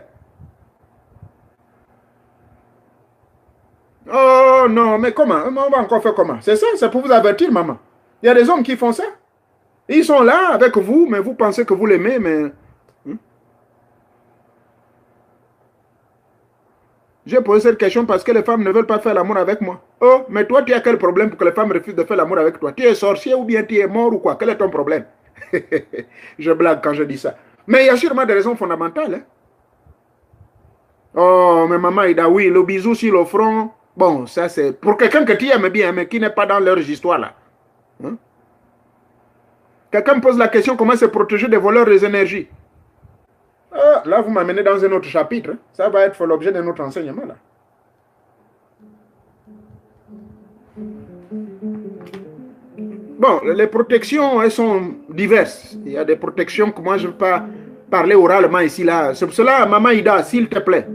Oh non, mais comment? On va encore faire comment? C'est ça, c'est pour vous avertir, maman. Il y a des hommes qui font ça. Ils sont là avec vous, mais vous pensez que vous l'aimez, mais... J'ai posé cette question parce que les femmes ne veulent pas faire l'amour avec moi. Oh, mais toi, tu as quel problème pour que les femmes refusent de faire l'amour avec toi? Tu es sorcier ou bien tu es mort ou quoi? Quel est ton problème? Je blague quand je dis ça. Mais il y a sûrement des raisons fondamentales. Hein? Oh, mais maman Ida, oui, le bisou sur le front. Bon, ça c'est pour quelqu'un que tu aimes bien, mais qui n'est pas dans leur histoire là. Hein? Quelqu'un me pose la question comment se protéger des voleurs des énergies. Là, vous m'amenez dans un autre chapitre. Hein? Ça va être l'objet de notre enseignement là. Bon, les protections, elles sont diverses. Il y a des protections que moi, je ne veux pas parler oralement ici, là. C'est pour cela, maman Ida, s'il te plaît.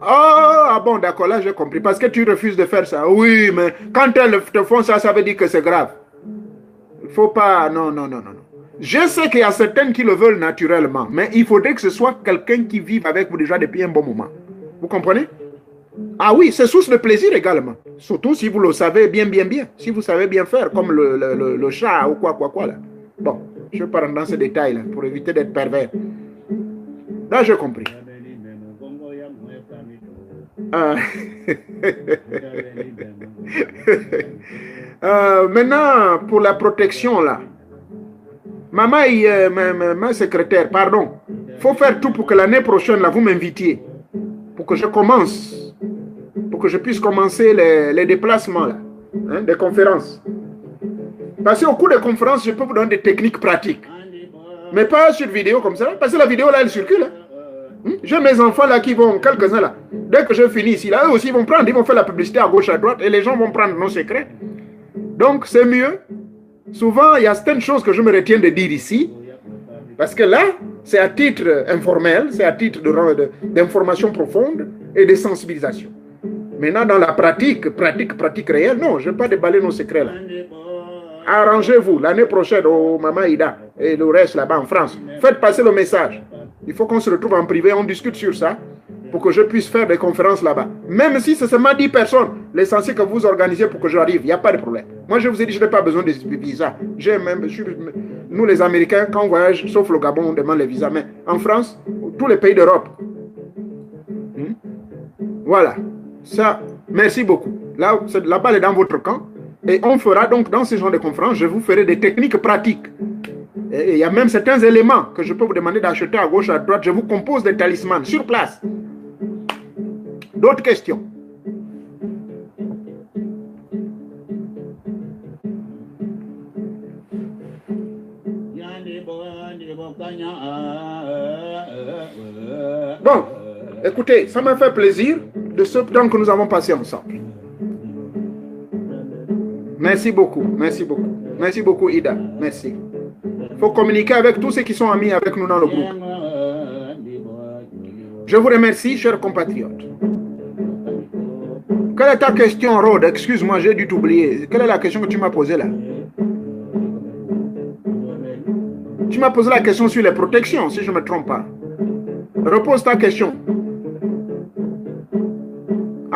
Ah bon, d'accord, là, j'ai compris. Parce que tu refuses de faire ça. Oui, mais quand elles te font ça, ça veut dire que c'est grave. Il ne faut pas... Non. Je sais qu'il y a certaines qui le veulent naturellement, mais il faudrait que ce soit quelqu'un qui vive avec vous déjà depuis un bon moment. Vous comprenez? Ah oui, c'est source de plaisir également. Surtout si vous le savez bien. Si vous savez bien faire, comme le chat ou quoi là. Bon, je vais pas rentrer dans ces détails là, pour éviter d'être pervers. Là, j'ai compris. Maintenant, pour la protection là. Maman, ma secrétaire, pardon. Il faut faire tout pour que l'année prochaine, là, vous m'invitiez. Pour que je commence. Pour que je puisse commencer les déplacements là, hein, des conférences. Parce qu'au cours des conférences, je peux vous donner des techniques pratiques. Mais pas sur vidéo comme ça. Parce que la vidéo là, elle circule. Hein. J'ai mes enfants là qui vont, quelques-uns là. Dès que je finis ici, là, eux aussi vont prendre. Ils vont faire la publicité à gauche, à droite. Et les gens vont prendre nos secrets. Donc, c'est mieux. Souvent, il y a certaines choses que je me retiens de dire ici. Parce que là, c'est à titre informel. C'est à titre d'information profonde et de sensibilisation. Maintenant, dans la pratique réelle, non, je ne vais pas déballer nos secrets là. Arrangez-vous l'année prochaine au Maman Ida et le reste là-bas en France. Faites passer le message. Il faut qu'on se retrouve en privé, on discute sur ça pour que je puisse faire des conférences là-bas. Même si c'est seulement 10 personnes, l'essentiel que vous organisez pour que j'arrive, il n'y a pas de problème. Moi, je vous ai dit, je n'ai pas besoin de visa. Nous, les Américains, quand on voyage, sauf le Gabon, on demande les visas. Mais en France, tous les pays d'Europe. Voilà. Ça, merci beaucoup. Là, la balle est dans votre camp. Et on fera donc dans ce genre de conférences, je vous ferai des techniques pratiques. Et il y a même certains éléments que je peux vous demander d'acheter à gauche, à droite. Je vous compose des talismans sur place. D'autres questions? Bon, écoutez, ça m'a fait plaisir de ce temps que nous avons passé ensemble. Merci beaucoup, merci beaucoup. Merci beaucoup, Ida. Merci. Il faut communiquer avec tous ceux qui sont amis avec nous dans le groupe. Je vous remercie, chers compatriotes. Quelle est ta question, Rod? Excuse-moi, j'ai dû t'oublier. Quelle est la question que tu m'as posée là? Tu m'as posé la question sur les protections, si je ne me trompe pas. Repose ta question.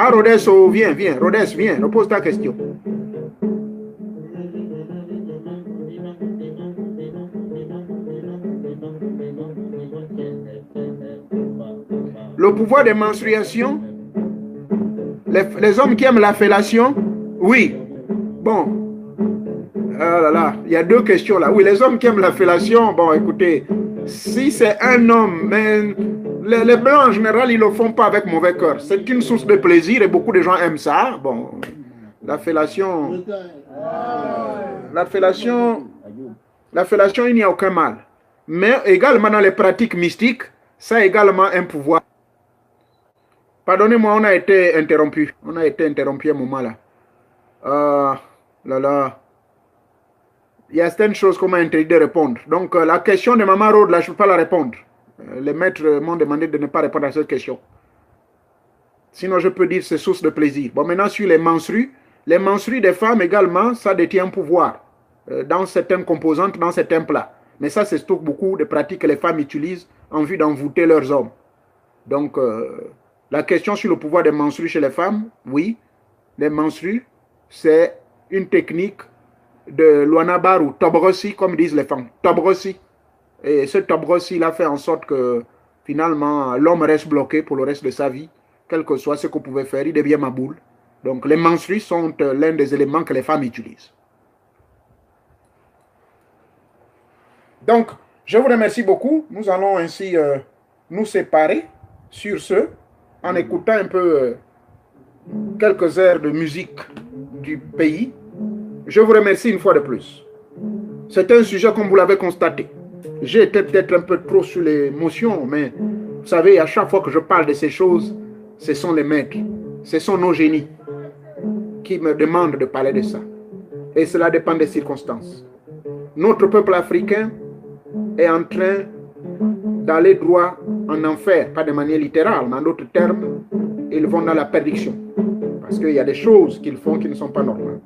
Ah, Rodès, oh, viens, viens. Rodès, viens, repose ta question. Le pouvoir des menstruations, les hommes qui aiment la fellation, oui. Bon, ah là là, il y a deux questions là. Oui, les hommes qui aiment la fellation, bon, écoutez, si c'est un homme, mais les blancs en général, ils ne le font pas avec mauvais cœur. C'est une source de plaisir et beaucoup de gens aiment ça. Bon, la fellation, il n'y a aucun mal. Mais également dans les pratiques mystiques, ça a également un pouvoir. Pardonnez-moi, on a été interrompu. On a été interrompu un moment là. Là là. Il y a certaines choses qu'on m'a interdit de répondre. Donc, la question de Maman Rode, là, je ne peux pas la répondre. Les maîtres m'ont demandé de ne pas répondre à cette question. Sinon, je peux dire que c'est source de plaisir. Bon, maintenant, sur les menstrues des femmes également, ça détient un pouvoir dans certaines composantes, dans certains plats. Mais ça, c'est surtout beaucoup de pratiques que les femmes utilisent en vue d'envoûter leurs hommes. Donc, la question sur le pouvoir des menstrues chez les femmes, oui, les menstrues, c'est une technique de Luanabar ou Tobrossi, comme disent les femmes. Tobrossi. Et ce Tobrossi, il a fait en sorte que finalement, l'homme reste bloqué pour le reste de sa vie. Quel que soit ce qu'on pouvait faire, il devient ma boule. Donc, les menstrues sont l'un des éléments que les femmes utilisent. Donc, je vous remercie beaucoup. Nous allons ainsi nous séparer sur ce, en écoutant un peu quelques airs de musique du pays. Je vous remercie une fois de plus. C'est un sujet comme vous l'avez constaté. J'ai été peut-être un peu trop sur l'émotion, mais vous savez, à chaque fois que je parle de ces choses, ce sont les maîtres, ce sont nos génies qui me demandent de parler de ça. Et cela dépend des circonstances. Notre peuple africain est en train d'aller droit en enfer, pas de manière littérale, mais en d'autres termes, ils vont dans la perdition. Parce qu'il y a des choses qu'ils font qui ne sont pas normales.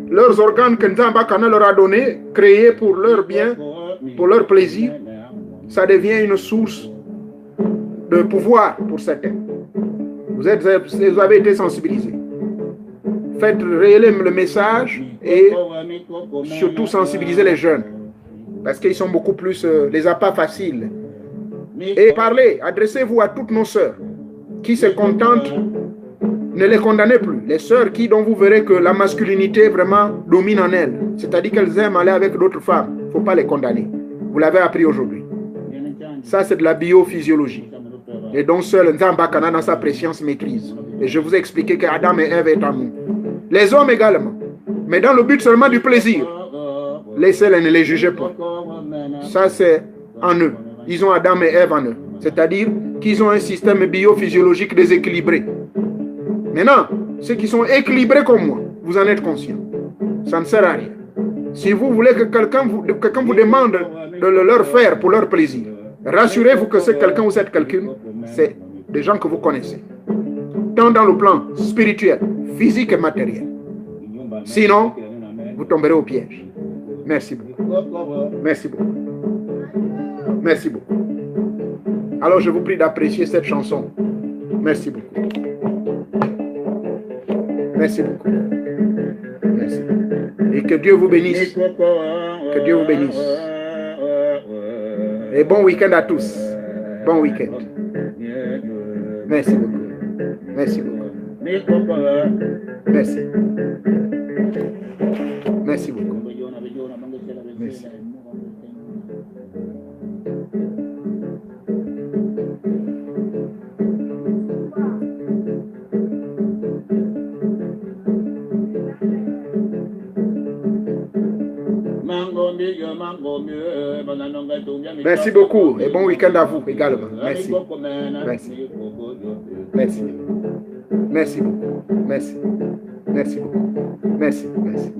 Leurs organes que Nzamba Kana leur a donnés, créés pour leur bien, pour leur plaisir, ça devient une source de pouvoir pour certains. Vous avez été sensibilisés. Faites réellement le message et surtout sensibiliser les jeunes. Parce qu'ils sont beaucoup plus les appâts faciles. Et parlez, adressez-vous à toutes nos sœurs qui se contentent. Ne les condamnez plus. Les sœurs dont vous verrez que la masculinité vraiment domine en elles, c'est-à-dire qu'elles aiment aller avec d'autres femmes, il ne faut pas les condamner. Vous l'avez appris aujourd'hui. Ça, c'est de la biophysiologie. Et donc seul Nzamba Kana dans sa préscience maîtrise. Et je vous ai expliqué qu'Adam et Ève est en nous. Les hommes également. Mais dans le but seulement du plaisir. Laissez-les, ne les jugez pas. Ça, c'est en eux. Ils ont Adam et Ève en eux. C'est-à-dire qu'ils ont un système biophysiologique déséquilibré. Maintenant, ceux qui sont équilibrés comme moi, vous en êtes conscients. Ça ne sert à rien. Si vous voulez que quelqu'un vous demande de le leur faire pour leur plaisir, rassurez-vous que c'est quelqu'un ou cette quelqu'un, c'est des gens que vous connaissez. Tant dans le plan spirituel, physique et matériel. Sinon, vous tomberez au piège. Merci beaucoup. Merci beaucoup. Merci beaucoup. Alors je vous prie d'apprécier cette chanson. Merci beaucoup. Merci beaucoup. Merci. Et que Dieu vous bénisse. Que Dieu vous bénisse. Et bon week-end à tous. Bon week-end. Merci beaucoup. Merci beaucoup. Merci. Merci beaucoup. Merci. Merci beaucoup et bon week-end à vous également. Merci. Merci. Merci. Merci beaucoup. Merci. Merci beaucoup. Merci. Merci.